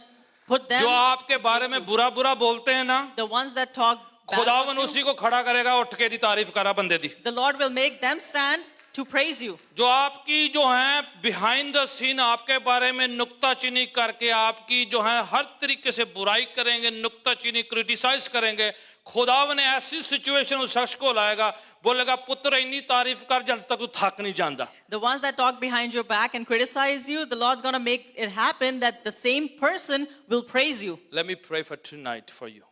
put them. जो आपके बारे में बुरा बोलते हैं ना, The ones that talk bad खुदावन about you, उसी को खड़ा करेगा, उठ के दी तारीफ करा बंदे दी. the Lord will make them stand to praise you. जो आपकी जो है बिहाइंड द सीन आपके बारे में नुक्ताचीनी करके आपकी जो है हर तरीके से बुराई करेंगे, नुक्ताचीनी क्रिटिसाइज करेंगे, खुदावन ने ऐसी सिचुएशन उस शख्स को लाएगा, बोलेगा पुत्र इतनी तारीफ कर जब तक तू थक नहीं जाता. The ones that talk behind your back and criticize you, the Lord's gonna make it happen that the same person will praise you. Let me pray for tonight for you.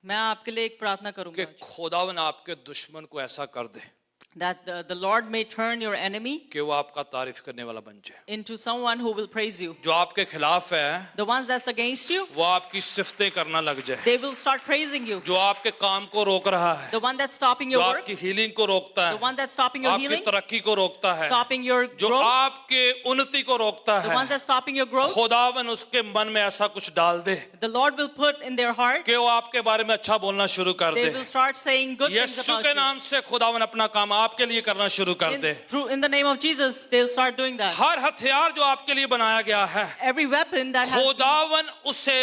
मैं आपके लिए एक प्रार्थना कि करूंगा खुदावन आपके दुश्मन को ऐसा कर दे that the Lord may turn your enemy कि वो आपका तारीफ करने वाला बन जाए. into someone who will praise you. जो आपके खिलाफ है The ones that's against you, वो आपकी सिफतें करना लग जाए. they will start praising you. जो आपके काम को रोक रहा है, The one that's stopping जो your work, आपकी हीलिंग को रोकता the है, one that's stopping your आपकी healing, तरक्की को रोकता है, stopping your जो growth, आपके उन्नति को रोकता the ones है, that's stopping your growth, खुदावन उसके मन में ऐसा कुछ डाल दे the Lord will put in their heart, कि वो आपके बारे में अच्छा बोलना शुरू कर they they. will start saying good things Yeshu about के you. नाम से खुदावन अपना काम आपके लिए करना शुरू कर दे. In the name of Jesus, they'll start doing that. हर हथियार जो आपके लिए बनाया गया है, Every weapon that has खुदावन उसे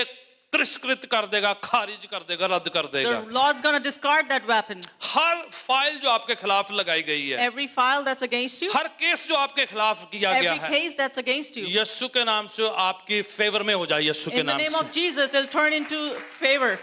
तिरस्कृत कर देगा, खारिज कर देगा, रद्द कर देगा. the Lord's gonna discard that weapon. Her file जो आपके खिलाफ लगाई गई है, Every file that's against you, her case जो आपके खिलाफ किया गया every है, case that's against you, यीशु के नाम से आपकी फेवर में हो जाए. यीशु के in the नाम name से of Jesus, it'll turn into favor.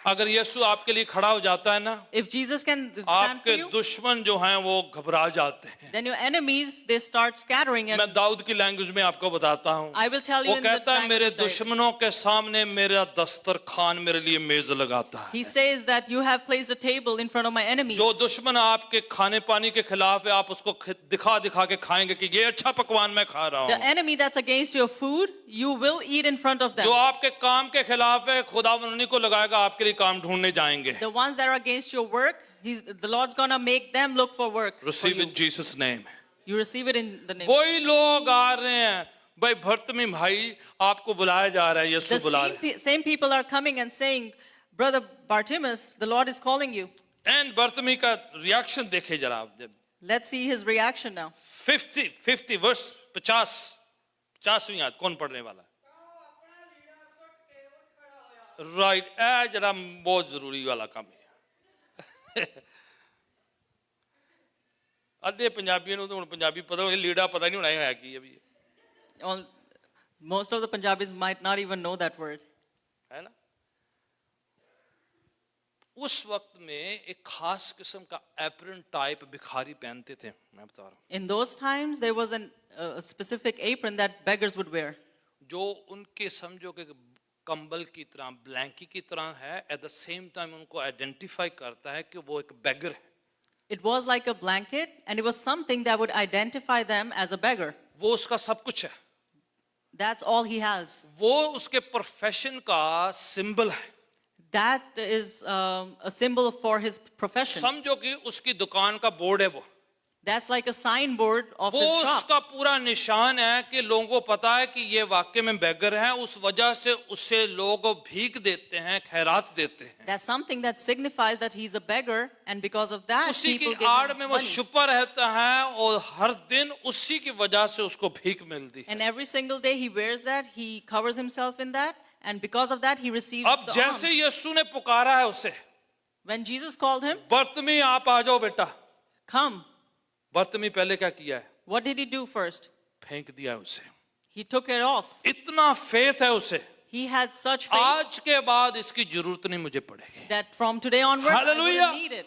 अगर यीशु आपके लिए खड़ा हो जाता है ना, If Jesus can stand for आपके you, दुश्मन जो हैं वो घबरा जाते हैं. then your enemies, they start scattering. And मैं दाऊद की लैंग्वेज में आपको बताता हूँ. I will tell you वो in the कहता है मेरे language of David. दुश्मनों के सामने मेरा दस्तरखान मेरे लिए मेज लगाता है. He says that you have placed a table in front of my enemies. जो दुश्मन आपके खाने पानी के खिलाफ है, आप उसको दिखा के खाएंगे कि ये अच्छा पकवान मैं खा रहा The हूँ. enemy that's against your food, you will eat in front of them. जो आपके काम के खिलाफ है, खुदावन उन्हीं को लगाएगा आपके लिए काम ढूंढने जाएंगे. The ones that are against your work, the Lord's gonna make them look for work. For Receive you. in Jesus name. You receive it in the name. वही लोग आ रहे हैं, भाई भर्तमी भाई आपको बुलाया जा रहा है, यीशु The बुला रहे हैं. same people are coming and saying, Brother Bartimaeus, the Lord is calling you. And भर्तमी का रिएक्शन देखे जरा आप. Let's see his reaction now. 50 वर्ष 50वीं आयत कौन पढ़ने वाला है? राइट, ए जरा बहुत जरूरी वाला काम है. अद्धे पंजाबियों ਨੂੰ ਤਾਂ ਹੁਣ ਪੰਜਾਬੀ ਪਤਾ ਹੋਵੇ, ਲੀੜਾ ਪਤਾ ਨਹੀਂ ਹੋਣਾ ਹੈ ਕੀ ਹੈ ਵੀ. Most of the Punjabis might not even know that word. है ना? उस वक्त में एक खास किस्म का एप्रन टाइप भिखारी पहनते थे, मैं बता रहा हूँ. In those times, there was a specific apron that beggars would wear. जो उनके समझो कि कंबल की तरह, ब्लैंकी की तरह है, एट द सेम टाइम उनको आइडेंटिफाई करता है कि वो एक बेगर है। It was like a blanket, and it was something that would identify them as a beggar. वो उसका सब कुछ है, That's all he has. वो उसके प्रोफेशन का सिंबल है। That is a symbol for his profession. समझो कि उसकी दुकान का बोर्ड है वो That's like a signboard of वो his shop. उसका पूरा निशान है कि लोगों को पता है कि ये वाकई में बेगर है, उस वजह से उसे लोग भीख देते हैं, खैरात देते हैं। That's something that signifies that he's a beggar, and because of that, उसी की people give आड़ him में वो money. छुपा रहता है और हर दिन उसी की वजह से उसको भीख मिलती है। And every single day he wears that, he covers himself in that, and because of that, he receives अब the जैसे alms. यीशु ने पुकारा है उसे, When Jesus called him, बर्तमी आप आ जाओ बेटा, come, बर्तमी पहले क्या किया है? what did he do first? फेंक दिया है उसे। He took it off. इतना फेथ है उसे, He had such faith आज के बाद इसकी जरूरत नहीं मुझे पड़ेगी, that from today onwards, I Hallelujah. wouldn't need it.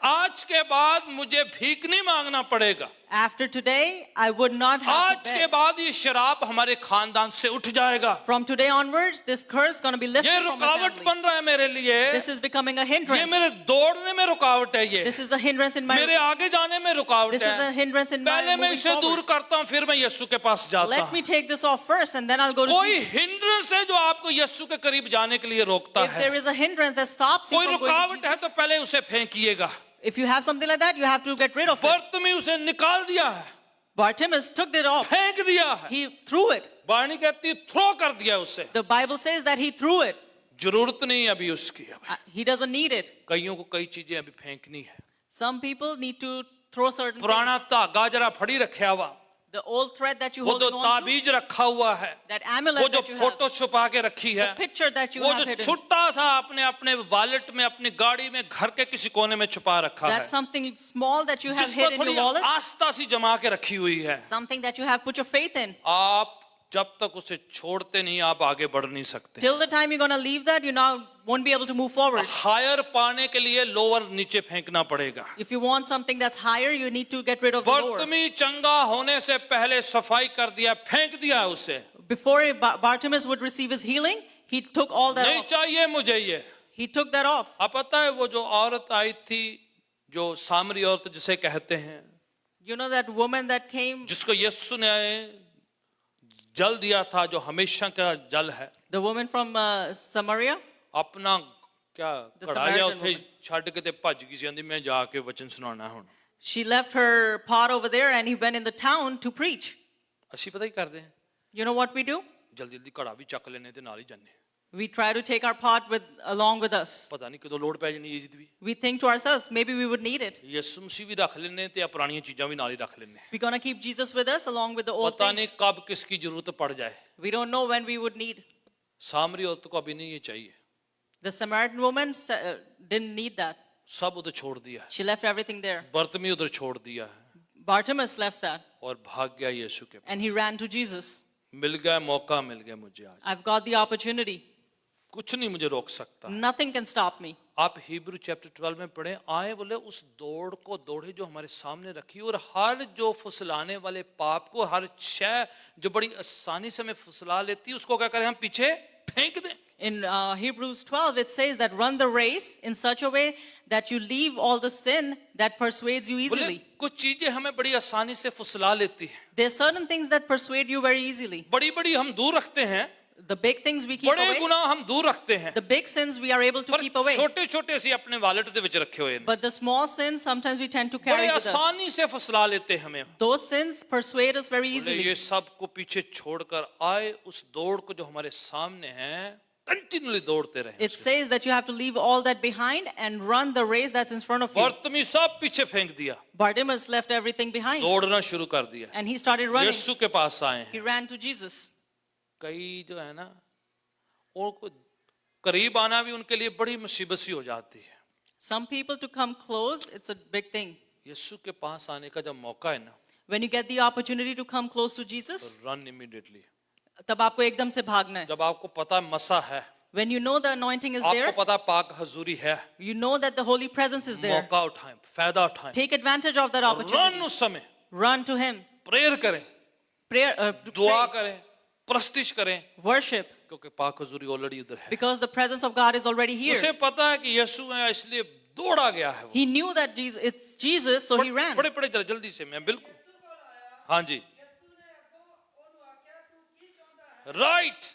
आज के बाद मुझे भीख नहीं मांगना पड़ेगा, After today, I would not have आज to के beg. बाद ये शराब हमारे खानदान से उठ जाएगा। From today onwards, this curse is going to be lifted ये from my रुकावट family. बन रहा है मेरे लिए, This is becoming a ये hindrance. मेरे दौड़ने में रुकावट है, ये This is a hindrance in मेरे my. आगे जाने में रुकावट This is a है। hindrance in my पहले मैं moving इसे दूर forward. करता हूँ, फिर मैं यीशु के पास जाता Let me हूँ। take this off first, and then I'll go to कोई Jesus. हिंड्रेंस है जो आपको यीशु के करीब जाने के लिए रोकता If there है, is a hindrance that stops you कोई from going to रुकावट है Jesus, तो पहले उसे फेंकिएगा। if you have something like that, you have to get rid of it. बर्तमी उसे निकाल दिया है, Bartimaeus took it off. फेंक दिया है। He threw it. वाणी कहती थ्रो कर दिया उसे, The Bible says that he threw it. जरूरत नहीं है अभी उसकी। अब He doesn't need it. कईयों को कई चीजें अभी फेंकनी है। Some people need to throw certain पुराना things. धागा जरा फड़ी रखा हुआ, The old thread that you वो hold जो on to, ताबीज रखा हुआ है, that वो amulet जो that you have, फोटो छुपा के रखी है, the picture that you वो have जो hidden, छोटा सा अपने अपने वॉलेट में, अपनी गाड़ी में, घर के किसी कोने में छुपा रखा है, that's something small that you have जिसको hid in थोड़ी your wallet, आस्था सी जमा के रखी हुई है। something that you have put your faith in. आप जब तक उसे छोड़ते नहीं, आप आगे बढ़ नहीं सकते। Till the time you're going to leave that, you now won't be able to move forward. Higher पाने के लिए लोअर नीचे फेंकना पड़ेगा। If you want something that's higher, you need to get rid of the lower. बर्तमी चंगा होने से पहले सफाई कर दिया, फेंक दिया उसे। Before Bartimaeus would receive his healing, he took all that नहीं off. चाहिए मुझे ये। He took that off. आप पता है वो जो औरत आई थी, जो सामरी औरत जिसे कहते हैं, You know that woman that came, जिसको यीशु ने जल दिया था, जो हमेशा का जल है, the woman from Samaria, अपना क्या The कढ़ाइया Samaritan उठे woman. छड़ के ते भज गई सी, आंदी मैं जाके वचन सुनाना है हुण। she left her pot over there and he went in the town to preach. ਅਸੀਂ पता ही करते हैं, You know what we do? जल्दी जल्दी घड़ा भी चक लेने ते नाल ही जाने, We try to take our pot along with us. पता नहीं कदों लोड़ पै जानी चीज दी भी। We think to ourselves, maybe we would need it. यीशु मसीह भी रख लेने ते पुरानियां चीजां भी नाल ही रख लेने, We're going to keep Jesus with us along with the old पता नहीं things. कब किसकी जरूरत पड़ जाए। We don't know when we would need. सामरी औरत को अभी नहीं ये चाहिए, The Samaritan woman didn't need that. सब उधर छोड़ दिया, She left everything there. बर्तमी उधर छोड़ दिया है Bartimaeus left that और भाग गया यीशु के पास। and he ran to Jesus. मिल गया मौका, मिल गया मुझे आज, I've got the opportunity. कुछ नहीं मुझे रोक सकता। Nothing can stop me. आप हिब्रू चैप्टर 12 में पढ़े, आए बोले उस दौड़ को दौड़े जो हमारे सामने रखी, और हर जो फुसलाने वाले पाप को, हर शय जो बड़ी आसानी से हमें फुसला लेती है, उसको क्या करें, हम पीछे फेंक दें। In Hebrews 12, it says that run the race in such a way that you leave all the sin that persuades you बोले easily. कुछ चीजें हमें बड़ी आसानी से फुसला लेती है, There's certain things that persuade you very easily. बड़ी बड़ी हम दूर रखते हैं, The big things we keep बड़े away. गुनाह हम दूर रखते हैं, The big sins we are able to पर keep away. छोटे छोटे से अपने वॉलेट ਦੇ ਵਿੱਚ ਰੱਖੇ ਹੋਏ ਨੇ, But the small sins, sometimes we tend to बड़े carry with us. आसानी से फुसला लेते हैं हमें। Those sins persuade us very बोले easily. ये सब को पीछे छोड़कर आए उस दौड़ को जो हमारे सामने है, कंटिन्यूअली दौड़ते रहे। It says that you have to leave all that behind and run the race that's in front of you. बर्तमी सब पीछे फेंक दिया, Bartimaeus left everything behind दौड़ना शुरू कर दिया, and he started running. यीशु के पास आए He हैं। ran to Jesus. कई जो है ना, उनको करीब आना भी उनके लिए बड़ी मुसीबत सी हो जाती है। Some people to come close, it's a big thing. यीशु के पास आने का जब मौका है ना, When you get the opportunity to come close to तो Jesus, रन इमीडिएटली। तब आपको एकदम से भागना है. जब आपको पता है मसा है, When you know the anointing is आपको there, पता है पाक हजूरी है, you know that the Holy Presence is there. मौका उठाएं, फायदा उठाएं, Take advantage of that run opportunity. उस समय, Run to Him. प्रेयर करें, Prayer, दुआ pray. करें, प्रस्तिश करें, worship, क्योंकि पाक हजूरी ऑलरेडी उधर है। because the presence of God is already here. उसे पता है कि यीशु है, इसलिए दौड़ा गया है वो। He knew that it's Jesus, so he ran. पढ़े पढ़े जरा जल्दी से, मैं बिल्कुल, हाँ जी, राइट,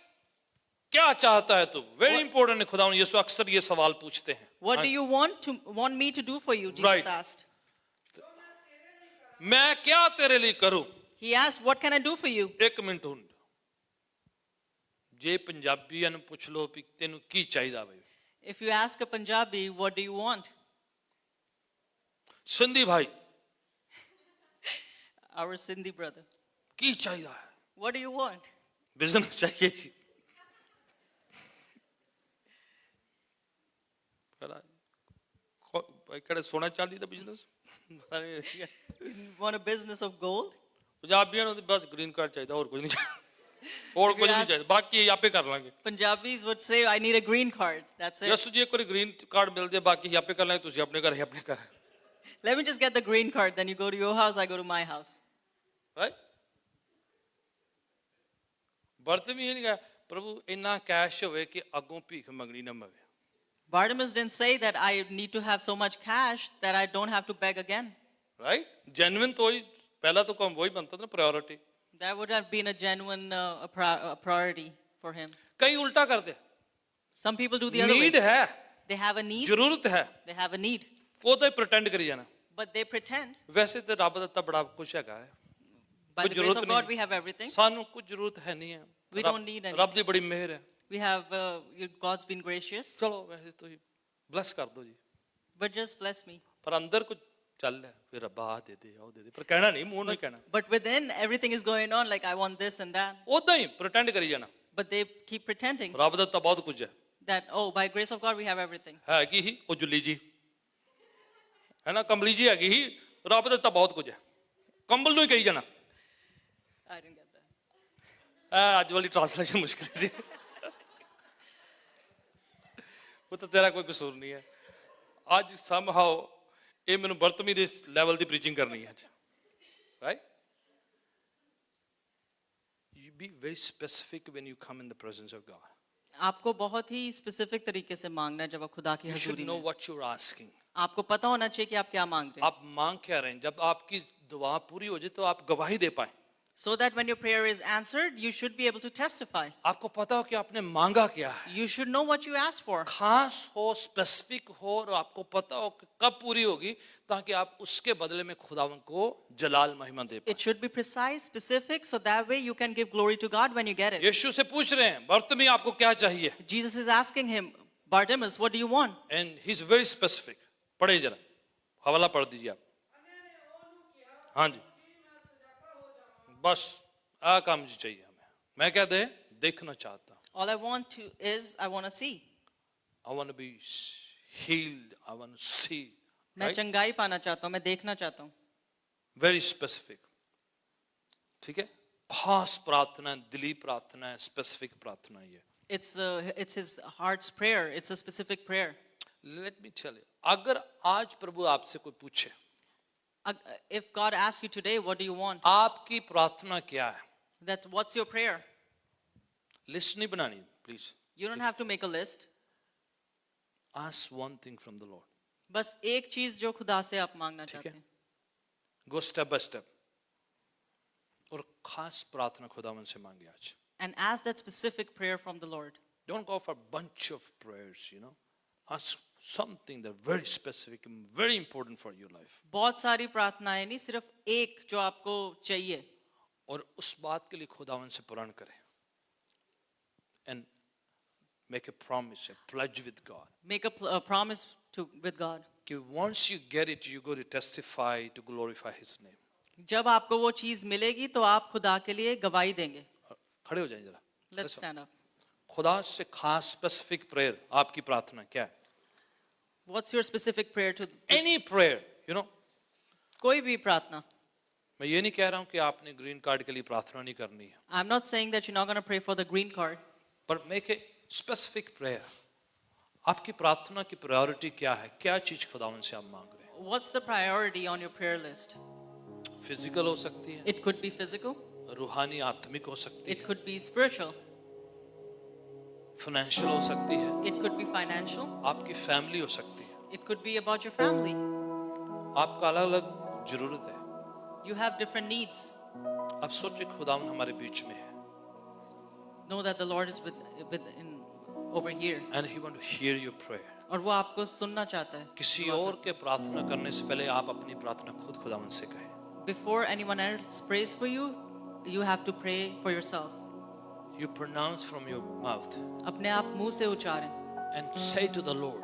क्या चाहता है तू? वेरी इंपॉर्टेंट है। खुदा यीशु अक्सर ये सवाल पूछते हैं, What do you want me to do for you? Jesus Right. asked. मैं क्या तेरे लिए करूं? He asked, what can I do for you? एक मिनट हुन जे पंजाबियां ਨੂੰ ਪੁੱਛ ਲੋ ਵੀ ਤੈਨੂੰ ਕੀ ਚਾਹੀਦਾ ਬਈ, If you ask a Punjabi, what do you want? Sindhi Bhai Our Sindhi brother. ਕੀ ਚਾਹੀਦਾ ਹੈ? What do you want? Business चाहिए जी। ਕਿਹੜੇ ਸੋਨਾ ਚਾਂਦੀ ਦਾ business? You want a business of gold? ਪੰਜਾਬੀਆਂ ਨੂੰ ਬਸ ਗ੍ਰੀਨ ਕਾਰਡ ਚਾਹੀਦਾ, ਹੋਰ ਕੁਝ ਨਹੀਂ ਚਾਹੀਦਾ, ਹੋਰ ਕੁਝ ਨਹੀਂ ਚਾਹੀਦਾ, ਬਾਕੀ ਆਪੇ ਕਰ ਲਾਂਗੇ। Punjabis would say, I need a green card. That's it. ਯਸੂ ਜੀ ਇੱਕ ਵਾਰੀ ਗ੍ਰੀਨ ਕਾਰਡ ਮਿਲ ਜਾਏ, ਬਾਕੀ ਆਪੇ ਕਰ ਲਾਂਗੇ, ਤੁਸੀਂ ਆਪਣੇ ਘਰ ਆਪਣੇ ਘਰ। Let me just get the green card, then you go to your house, I go to my house. Right? ਵਰਤ ਵੀ ਇਹ ਨਹੀਂ ਕਹਾ ਪ੍ਰਭੂ ਇੰਨਾ ਕੈਸ਼ ਹੋਵੇ ਕਿ ਅੱਗੋਂ ਭੀਖ ਮੰਗਣੀ ਨਾ ਪਵੇ। Bartimaeus didn't say that I need to have so much cash that I don't have to beg again. Right? Genuine तो ही पहला तो काम वही बनता था ना, priority. That would have been a genuine a priority for him. कई उल्टा कर दे, Some people do the other need way. है, They have a need. जरूरत है, They have a need. वो तो प्रिटेंड करी जाना। But they pretend. वैसे तो रब ਦਿੱਤਾ बड़ा कुछ हैगा है, By the grace of God, we have everything. ਸਾਨੂੰ कुछ जरूरत है नहीं है। We don't need anything. रब दी बड़ी मेहर है। We have, God's been gracious. चलो वैसे तो ब्लेस कर दो जी, But just bless me. पर अंदर कुछ चल है, फिर रब्बा आ दे दे, आओ दे दे, पर कहना नहीं, मुंह नहीं कहना, But within, everything is going on like I want this and that. उदा ही प्रिटेंड करी जाना। But they keep pretending रब ਦਿੱਤਾ बहुत कुछ है, that, oh, by grace of God, we have everything. हैगी ही ਉਹ ਜੁੱਲੀ ਜੀ है ना, कंबली जी हैगी ही, रब ਦਿੱਤਾ बहुत कुछ है, कंबल ਨੂੰ ਹੀ ਕਹੀ ਜਾਣਾ। I didn't get that. ਅੱਜ ਵਾਲੀ ट्रांसलेशन मुश्किल सी, वो तो तेरा कोई कसूर नहीं है। ਅੱਜ somehow ਇਹ ਮੈਨੂੰ ਬਰਤਮੀ ਦੇ ਲੈਵਲ ਦੀ ਪ੍ਰੀਚਿੰਗ ਕਰਨੀ ਹੈ ਅੱਜ। Right? You be very specific when you come in the presence of God. आपको बहुत ही स्पेसिफिक तरीके से मांगना है जब आप खुदा की You should हजूरी know में। what you're asking. आपको पता होना चाहिए कि आप क्या मांग रहे हैं। आप मांग क्या रहे हैं, जब आपकी दुआ पूरी हो जाए तो आप गवाही दे पाए। So that when your prayer is answered, you should be able to testify. आपको पता हो कि आपने मांगा क्या है, You should know what you asked for. खास हो, स्पेसिफिक हो, और आपको पता हो कि कब पूरी होगी, ताकि आप उसके बदले में खुदावन को जलाल महिमा दे पाए। It should be precise, specific, so that way you can give glory to God when you get it. यीशु से पूछ रहे हैं, बर्तमी आपको क्या चाहिए? Jesus is asking him, Bartimaeus, what do you want? And he's very specific. पढ़े जरा, हवाला पढ़ दीजिए आप। हाँ जी, बस आ काम जी चाहिए हमें। मैं क्या दे देखना चाहता हूँ। All I want to is, I want to see. I want to be healed. I want to see. मैं Right? चंगाई पाना चाहता हूँ, मैं देखना चाहता हूँ। Very specific. ठीक है, खास प्रार्थना है, दिली प्रार्थना है, स्पेसिफिक प्रार्थना है ये। It's his heart's prayer. It's a specific prayer. Let me tell you, अगर आज प्रभु आपसे कोई पूछे If God asks you today, what do you want? आपकी प्रार्थना क्या है, That what's your prayer? List नहीं बनानी please. You don't have to make a list. Ask one thing from the Lord. बस एक चीज जो खुदा से आप मांगना ठीक चाहते है। हैं। Go step by step. और खास प्रार्थना खुदावन से मांगे आज। And ask that specific prayer from the Lord. Don't go for a bunch of prayers, you know. Ask something that very specific and very important for your life. बहुत सारी प्रार्थनाएं नहीं, सिर्फ एक जो आपको चाहिए। और उस बात के लिए खुदावन से प्रण करें। And make a promise, a pledge with God. Make a promise with God. कि once you get it, you go to testify to glorify His name. जब आपको वो चीज मिलेगी तो आप खुदा के लिए गवाही देंगे। खड़े हो जाएं जरा। Let's stand up. खुदा से खास स्पेसिफिक प्रेयर आपकी प्रार्थना क्या है? What's your specific prayer to? Any prayer, you know. कोई भी प्रार्थना। मैं ये नहीं कह रहा हूँ कि आपने ग्रीन कार्ड के लिए प्रार्थना नहीं करनी है, I'm not saying that you're not going to pray for the green card. पर make a specific prayer. आपकी प्रार्थना की प्रायोरिटी क्या है? क्या चीज खुदावन से आप मांग रहे हैं? What's the priority on your prayer list? Physical हो सकती है, It could be physical, रूहानी आत्मिक हो सकती It है, could be spiritual. फाइनेंशियल हो सकती है, It could be financial. आपकी फैमिली हो सकती है। It could be about your family. आपका अलग अलग जरूरत है। You have different needs. अब सोचिए खुदावन हमारे बीच में है Know that the Lord is over here. and he want to hear your prayer. और वो आपको सुनना चाहता है. किसी और के प्रार्थना करने से पहले आप अपनी प्रार्थना खुद खुदावन से कहें। Before anyone else prays for you, you have to pray for yourself. You pronounce from your mouth अपने आप मुंह से उच्चारें and say to the Lord,